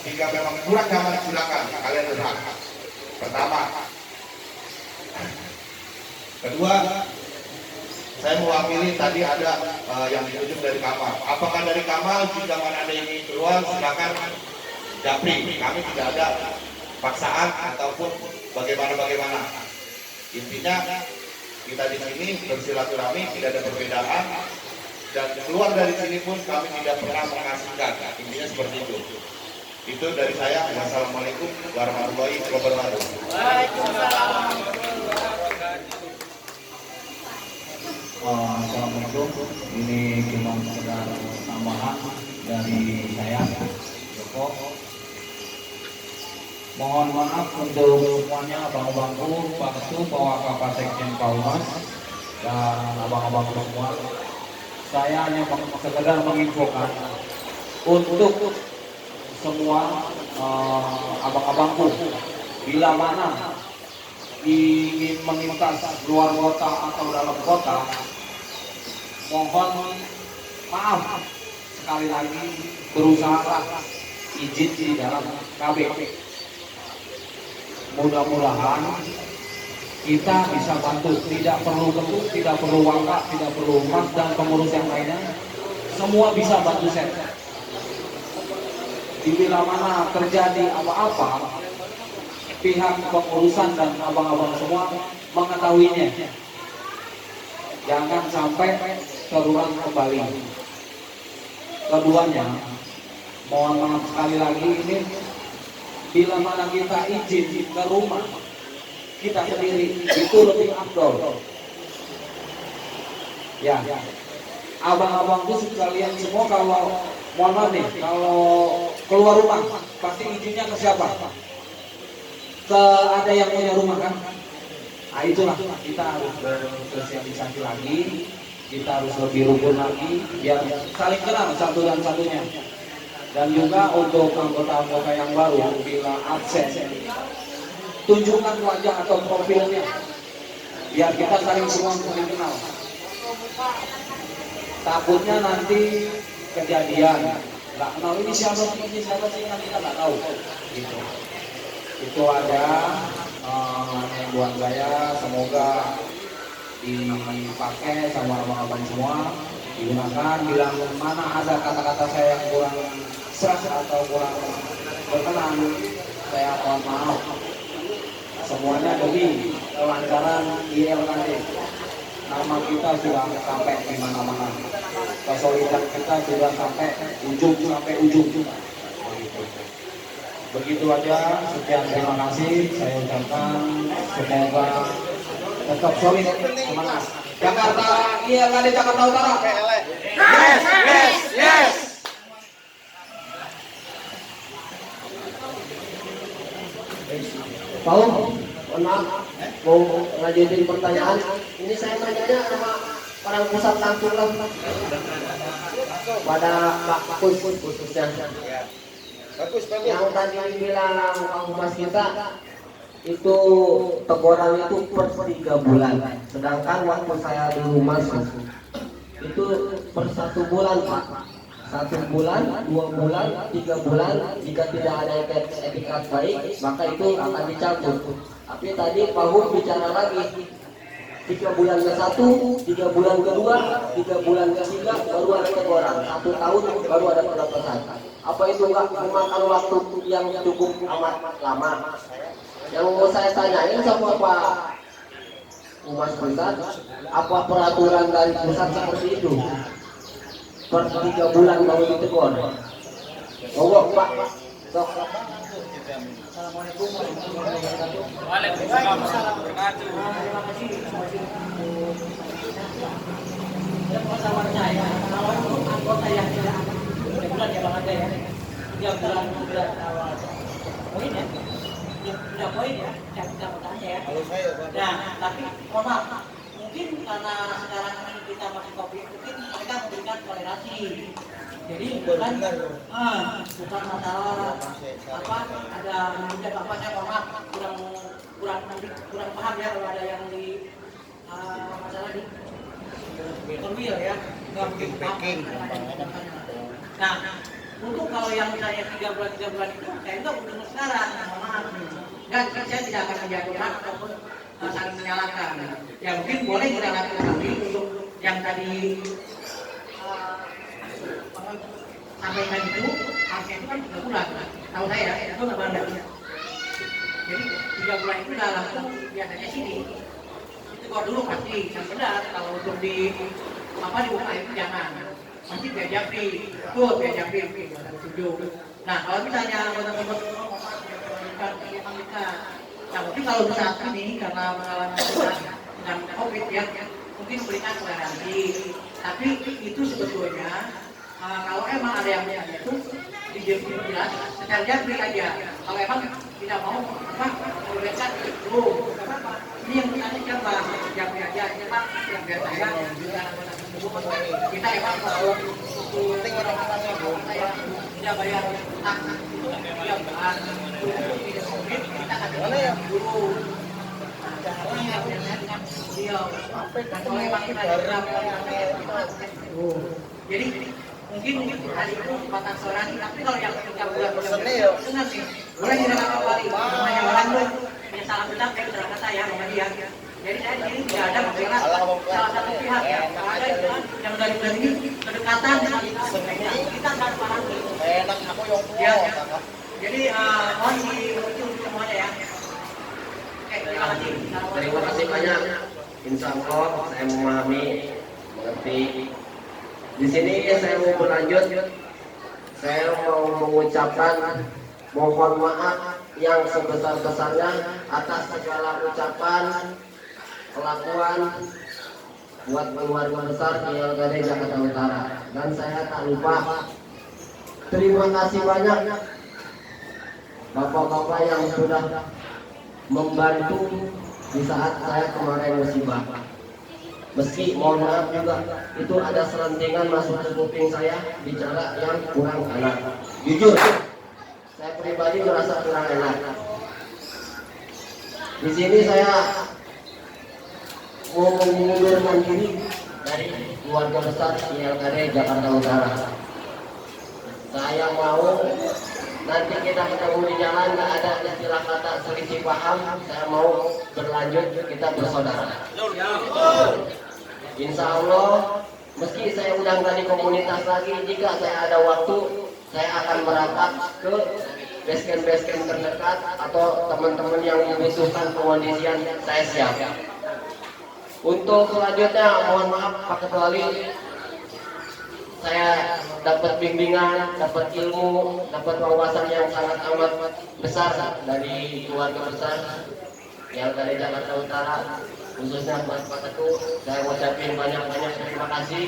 Jika memang kurang nyaman, silakan kalian berhak. Pertama. Kedua, saya mewakili tadi ada yang ditunjuk dari Kamal. Apakah dari Kamal jika mana ada ini keluar, silakan japri. Kami tidak ada paksaan ataupun bagaimana. Intinya kita di sini bersilaturahmi, tidak ada perbedaan, dan keluar dari sini pun kami tidak pernah mengasingkan. Intinya seperti itu. Itu dari saya. Wassalamualaikum warahmatullahi wabarakatuh. Waalaikumsalam. Assalamualaikum. Ini cuma sekedar tambahan dari saya, Joko. Mohon maaf untuk semuanya, abang-abangku, Pak Ketua, Pak Wakaf Sekjen Kaumas, dan abang-abang semua. Saya hanya sekedar menginfokan untuk semua abang-abangku, bila mana ingin melintas luar kota atau dalam kota, mohon maaf sekali lagi, berusaha izin di dalam KB. Mudah-mudahan kita bisa bantu, tidak perlu ketuk, tidak perlu wakaf, tidak perlu mas dan pengurus yang lainnya, semua bisa bantu saya. Bila mana terjadi apa-apa, pihak pengurusan dan abang-abang semua mengetahuinya. Jangan sampai terulang kembali. Keduanya, mohon maaf sekali lagi, ini bila mana kita izin ke rumah kita sendiri itu lebih afdol. Ya, abang-abangku sekalian semua, kalau mohon maaf nih, kalau keluar rumah pasti izinnya ke siapa? Ke ada yang punya rumah kan? Nah itulah kita harus bersosialisasi lagi kita harus lebih rukun lagi biar saling kenal satu dan satunya. Dan juga untuk anggota-anggota yang baru bila absen, tunjukkan wajah atau profilnya biar kita saling semua saling kenal. Takutnya nanti kejadian nggak kenal ini siapa sih kan kita nggak tahu gitu. Itu aja yang buat saya, semoga dipakai sama abang-abang semua, digunakan. Bila mana ada kata-kata saya yang kurang serak atau kurang berkenan, saya mohon maaf. Semuanya demi kelancaran ILKD. Nama kita sudah sampai di mana-mana, kesolidan kita sudah sampai ujung. Begitu aja, sekian, terima kasih saya ucapkan. Semoga tetap solid, semangat. Jakarta, ILKD Jakarta Utara. Yes. Tahu? Maaf, mau ngajuin pertanyaan. Ini saya nanya sama orang pusat tangkulan pada Pak Kus khususnya. Yang tadi bilang Kang Humas kita itu teguran itu per 3 bulan, sedangkan waktu saya dulu masuk itu per 1 bulan Pak. 1 bulan, 2 bulan, 3 bulan, jika tidak ada etikat baik maka itu akan dicabut. Tapi tadi Pak Hum bicara lagi 3 bulan ke 1, 3 bulan kedua, 3 bulan ketiga baru ada teguran, 1 tahun baru ada pendapasan. Apa itu enggak memakan waktu yang cukup amat lama? Yang mau saya tanyain sama Pak Humas Pusat, apa peraturan dari pusat seperti itu? Per 3 bulan baru ditegur. Monggo Pak. Sok. Assalamualaikum warahmatullahi wabarakatuh. Waalaikumsalam warahmatullahi wabarakatuh. Terima kasih. Yang pertama saya, kalau untuk anggota yang tidak bulan ya Bang Aga ya, 3 bulan sudah poin ya, sudah poin ya, tidak bertanya ya. Nah, tapi mohon maaf, mungkin karena sekarang ini kita masih COVID, mungkin mereka memberikan toleransi. Jadi bukan masalah apa ada tidak bapaknya mohon maaf kurang paham ya kalau ada yang di masalah di konwil ya nggak begitu paham. Nah untuk kalau yang misalnya 3 bulan itu saya itu untuk sekarang mohon maaf dan saya tidak akan menjatuhkan ataupun saling menyalahkan. Ya mungkin boleh kita lakukan lagi untuk yang tadi sampaikan itu harusnya itu kan 3 bulan tahu saya itu nggak bandar. Jadi 3 bulan itu udah langsung biasanya sini ditegur dulu pasti yang benar. Kalau untuk di apa dibuka itu jangan pasti diajapi betul diajapi setuju. Nah kalau misalnya teman-teman nah mungkin kalau saat ini karena mengalami dengan COVID ya mungkin berikan toleransi, tapi itu sebetulnya kalau emang ada yang itu dijelas secara jabri aja. Kalau emang tidak mau memberikan itu ini yang bertanya siapa jabri aja siapa yang biasa ya kita emang kalau saya tidak bayar utang itu tidak benar kita kasih dulu jadi mungkin hari itu batang sorani, tapi kalau yang 3 bulan itu nanti boleh tidak kembali namanya orang tuh punya salah benar kayak saudara saya sama dia. Jadi saya di sini tidak ada membela salah satu pihak ya. Kalau ada itu yang dari kedekatan kita nggak paham gitu. Ya. Jadi mohon dimengerti untuk semuanya ya. Oke, terima kasih. Terima kasih banyak. Insya Allah saya memahami, mengerti. Di sini saya mau berlanjut. Saya mau mengucapkan mohon maaf yang sebesar-besarnya atas segala ucapan, kelakuan buat keluarga besar ILKD Jakarta Utara. Dan saya tak lupa terima kasih banyak bapak-bapak yang sudah membantu di saat saya kemarin musibah. Meski mohon maaf juga itu ada selentingan masuk ke kuping saya bicara yang kurang enak. Jujur, saya pribadi merasa kurang enak. Di sini saya mau mengundurkan diri dari keluarga besar ILKD Jakarta Utara. Saya mau nanti kita ketemu di jalan, nggak ada istilah kata selisih paham. Saya mau berlanjut, kita bersaudara. Insya Allah, meski saya udah nggak di komunitas lagi, jika saya ada waktu, saya akan merapat ke basecamp terdekat atau teman-teman yang membutuhkan pengondisian, saya siap. Untuk selanjutnya, mohon maaf Pak Ketuali, saya dapat bimbingan, dapat ilmu, dapat wawasan yang sangat amat besar dari keluarga besar yang dari Jakarta Utara, khususnya buat Pak Ketua. Saya ucapin banyak-banyak terima kasih.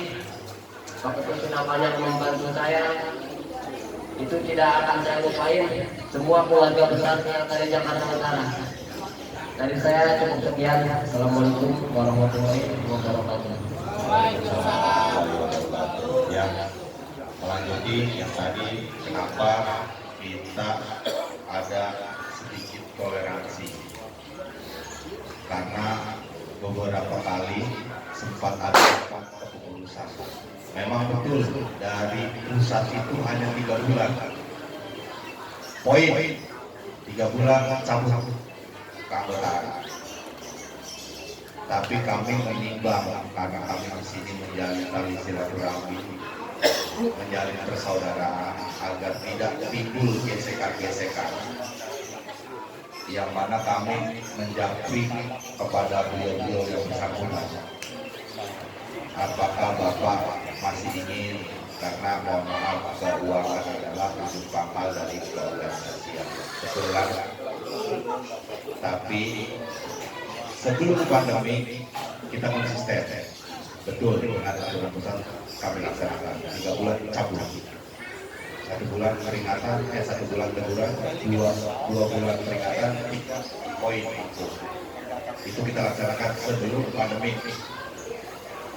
Pak Ketua sudah banyak membantu saya. Itu tidak akan saya lupain. Semua keluarga besar yang dari Jakarta Utara. Dari saya cukup sekian. Assalamualaikum warahmatullahi wabarakatuh. Ya, melanjuti yang tadi, kenapa kita ada sedikit toleransi, karena beberapa kali sempat ada kepengurusan. Memang betul dari pusat itu hanya 3 bulan, poin 3 bulan cabut keanggotaan. Tapi kami menimbang karena kami di sini menjalin tali silaturahmi, menjalin persaudaraan agar tidak timbul gesekan-gesekan, yang mana kami menjapri kepada beliau-beliau yang bersangkutan. Apakah Bapak masih ingin, karena mohon maaf keuangan adalah ujung pangkal dari keorganisasian, betul kan? Tapi sebelum pandemi kita konsisten, betul dengan aturan pusat kami laksanakan 3 bulan cabut, 1 bulan peringatan, 1 bulan teguran, 2 bulan peringatan, 3 poin itu kita laksanakan sebelum pandemi.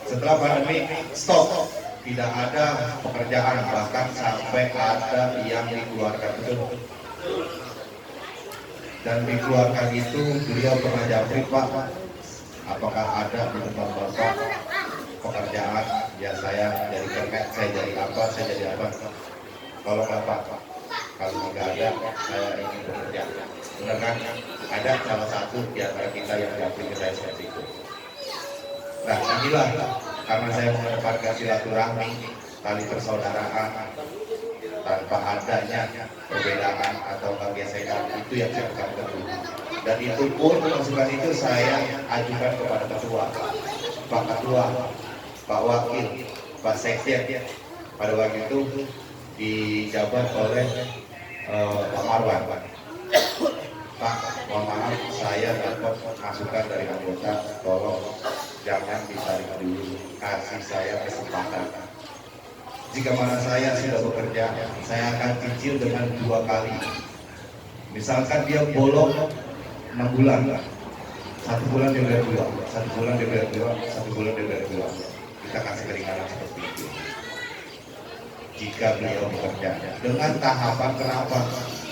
Setelah pandemi stop, tidak ada pekerjaan, bahkan sampai ada yang dikeluarkan, betul. Dan dikeluarkan itu beliau pernah japri, Pak, apakah ada di tempat Bapak pekerjaan? Ya saya jadi kernet, saya jadi apa, kalau nggak Pak, kalau nggak ada saya ingin bekerja. Benar kan? Ada salah satu di antara kita yang japri ke saya seperti itu. Nah inilah, karena saya mengedepankan silaturahmi, tali persaudaraan, tanpa adanya perbedaan atau gesekan, itu yang saya tekankan dulu. Dan itu pun masukan itu saya ajukan kepada ketua, Pak Ketua, Pak Wakil, Pak Sekjen. Pada waktu itu dijabat oleh Pak Marwan. Pak, mohon maaf, saya dapat masukan dari anggota, tolong jangan ditarik dulu, kasih saya kesempatan. Jika mana saya sudah bekerja, saya akan cicil dengan 2 kali. Misalkan dia bolong 6 bulan, 1 bulan dia bayar 2, 1 bulan dia bayar 2, 1 bulan dia bayar 2. Kita kasih keringanan seperti itu. Jika beliau bekerja dengan tahapan, kenapa?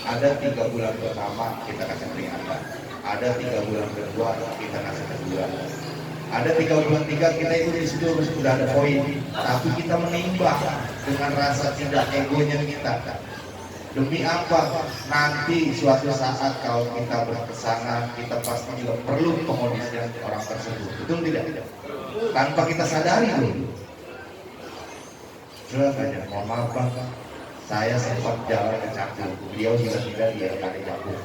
Ada 3 bulan pertama kita kasih peringatan, ada 3 bulan kedua kita kasih teguran, ada 3 bulan 3 kita itu di situ sudah ada poin, tapi kita menimbang dengan rasa tidak egonya kita. Demi apa? Nanti suatu saat kalau kita berkesana, kita pasti juga perlu pengondisian orang tersebut, betul tidak? Tanpa kita sadari dulu. Sudah saja, mohon maaf Bang, saya sempat jalan ke Cakung, beliau tiba-tiba di LKD Cakung.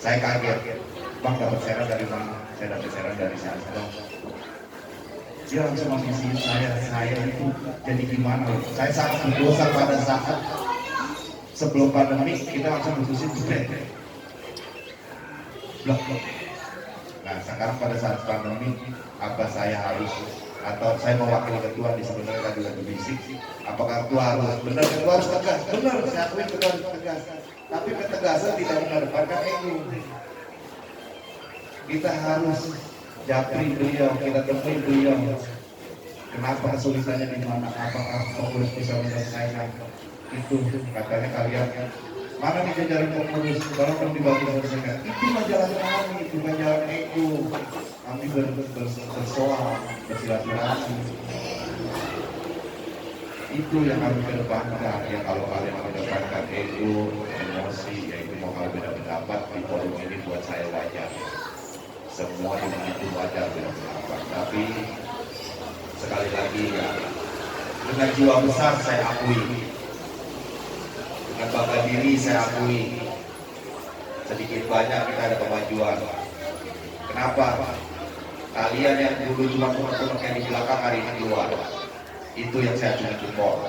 Saya kaget, Bang dapat saran dari mana? Saya dapat saran dari sana. Dia langsung mengisi saya itu jadi gimana? Saya sangat berdosa pada saat sebelum pandemi kita langsung putusin blok. Nah sekarang pada saat pandemi, apa saya harus, atau saya mewakili ketua di sebenarnya tadi lagi bisik, apakah ketua harus benar, ketua harus tegas, benar saya akui ketua harus tegas, tapi ketegasan tidak mengedepankan ego. Kita harus japri beliau, kita temui beliau. Kenapa kesulitannya di mana? Apakah pengurus bisa menyelesaikan? Itu katanya kalian. Mana nih jajaran pengurus? Kalau belum dibantu selesaikan. Itu majalah kami, itu majalah ego. Kami bersoal, bersilaturahmi. Itu yang kami kedepankan. Ya kalau kalian mengedepankan ego, emosi, yaitu mau kalau beda pendapat di forum ini buat saya wajar. Semua dengan itu wajar beda pendapat. Tapi sekali lagi ya, dengan jiwa besar saya akui, dengan bangga diri saya akui, sedikit banyak kita ada kemajuan. Kenapa? Kalian yang dulu cuma kuno-kuno yang di belakang hari ini keluar, itu yang saya cuma jempol.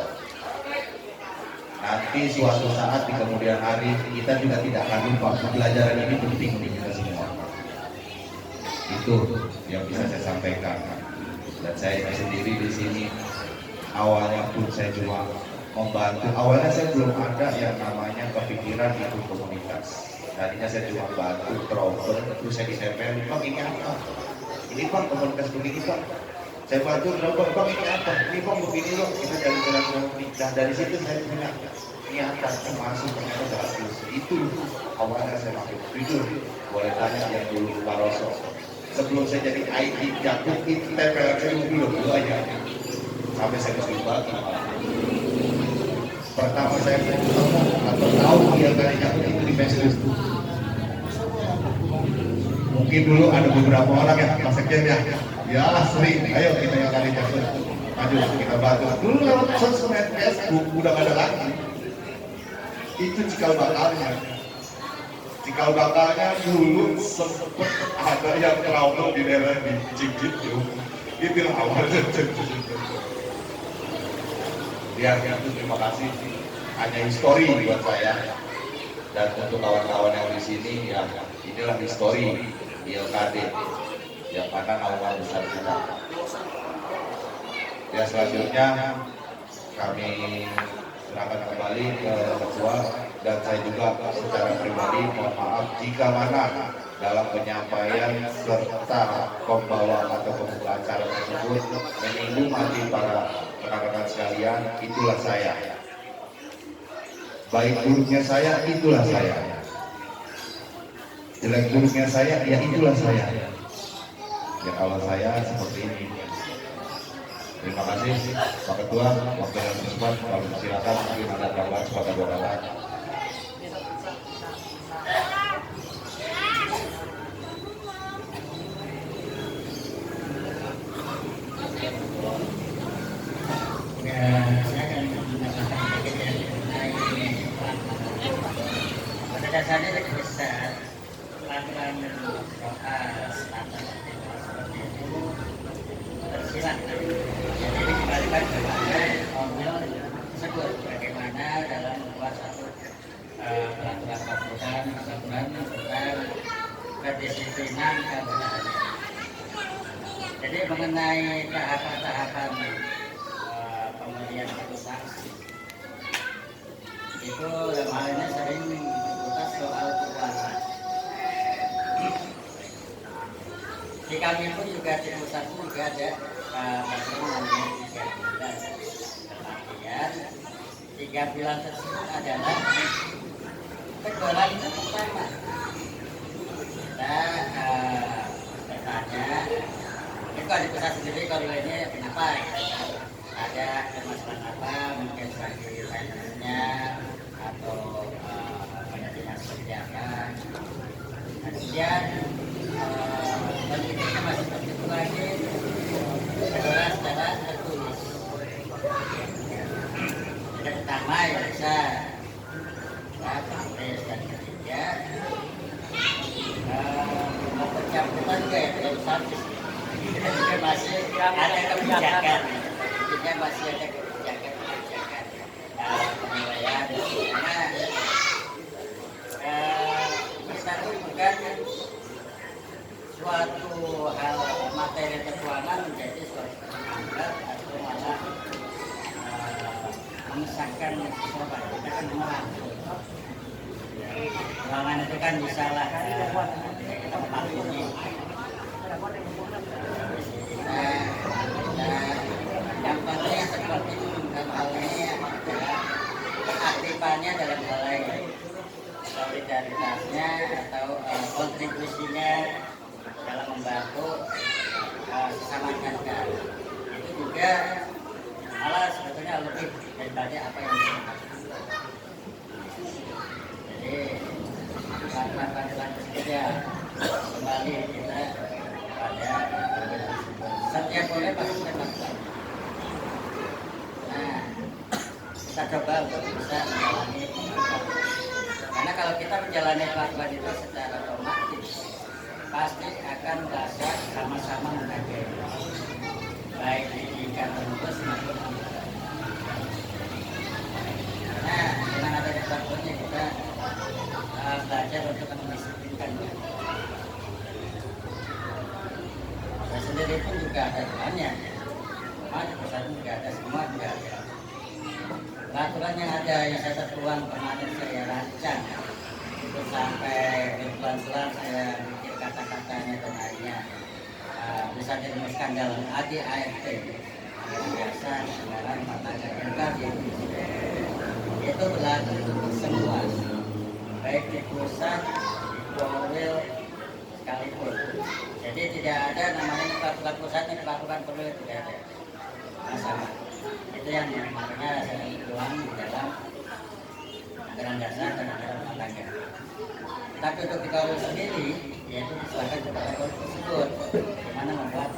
Nanti suatu saat di kemudian hari kita juga tidak akan lupa pembelajaran ini penting untuk kita semua. Itu yang bisa saya sampaikan. Dan saya sendiri di sini awalnya pun saya cuma membantu. Awalnya saya belum ada yang namanya kepikiran ikut komunitas. Tadinya saya cuma bantu trouble, terus saya ditempel, Bang ini apa? Ini Bang komunitas begini Bang. Saya bantu trouble, Bang ini apa? Ini Bang begini loh, kita jadi jalan komunitas. Dari situ saya punya niatan masuk ternyata bagus. Itu awalnya saya makin jujur. Boleh tanya yang dulu Pak Rosso. Sebelum saya jadi IT jatuh itu TPLC dulu aja sampai saya kesini bagi. Pertama saya ketemu atau tahu dia kali jatuh itu di Facebook. Mungkin dulu ada beberapa orang yang masaknya ya sering, ayo kita yang kali jatuh maju kita bantu. Dulu lewat sosmed Facebook udah gak ada lagi. Itu cikal bakalnya. Cikal bakalnya dulu sempet ada yang trauma di daerah di Cigit itu yang awalnya. Ya, itu terima kasih. Hanya histori buat saya dan untuk kawan-kawan yang di sini ya inilah histori ILKD yang mana awal besar kita. Ya selanjutnya kami serahkan kembali ke ketua dan saya juga secara pribadi mohon maaf jika mana dalam penyampaian serta pembawaan atau pembukaan acara tersebut menyinggung hati para rekan-rekan sekalian, itulah saya. Baik buruknya saya, itulah saya. Jelek buruknya saya, ya itulah saya. Ya kalau saya seperti ini. Terima kasih Pak Ketua, Wakil yang tersebut, kalau silakan mungkin ada tambahan sebagai dorongan. Pada dasarnya lebih besar peraturan doa standar seperti itu bersilakan. Jadi dikembalikan kepada omil tersebut bagaimana dalam membuat satu peraturan tentang kedisiplinan kebenaran. Jadi mengenai tahapan-tahapan pemberian keputusan itu dalam hal ini sering diputus soal kekuasaan. Di kami pun juga di pusat pun juga ada namanya 3 bulan. Artian 3 bulan tersebut adalah teguran pertama. Kita bertanya, ini kalau di pusat sendiri kalau ini kenapa? Ada permasalahan apa? Mungkin sebagai finance-nya atau pendidikan seperti apa? Kemudian pendidikannya masih seperti itu lagi adalah secara tertulis. Yang pertama ya bisa tulis dan ketiga pencabutan juga ya tidak besar. Kita juga masih ada kebijakan. Kita masih ada kebijakan penilaian karena kita itu bukan suatu hal materi keuangan menjadi suatu standar atau malah mengesahkan sesuatu. Kita kan merangkul. Keuangan itu kan bisa lah kita memaklumi yang penting seperti hal ini adalah keaktifannya dalam hal lain, solidaritasnya atau kontribusinya dalam membantu sesama janda. Itu juga malah sebetulnya lebih daripada apa yang dilakukan. Jadi bantuan-bantuan saja kembali kita pada setiap boleh pasti kita lakukan. Nah, kita coba untuk bisa menjalani pelakuan. Karena kalau kita menjalani pelakuan itu secara otomatis pasti akan merasa sama-sama menghargai, baik di tingkat terus maupun tidak. Nah, dengan adanya pelakuannya kita belajar untuk mendisiplinkan. Saya sendiri pun juga ada jalannya, di pusat juga ada, semua juga ada. Peraturan yang ada yang saya tertuang kemarin saya rancang itu sampai pelan-pelan saya bikin kata-katanya dan akhirnya bisa dirumuskan dalam ADART, biasa anggaran rumah tangga NKB. Itu berlaku untuk semua, baik di pusat, di Polwil sekalipun. Jadi tidak ada namanya peraturan pusat yang dilakukan Polwil, tidak ada. Sama. Itu yang makanya saya tuang di dalam anggaran dasar dan anggaran rumah tangga. Tapi untuk di Polwil sendiri, yaitu diserahkan kepada Polwil tersebut, bagaimana membuat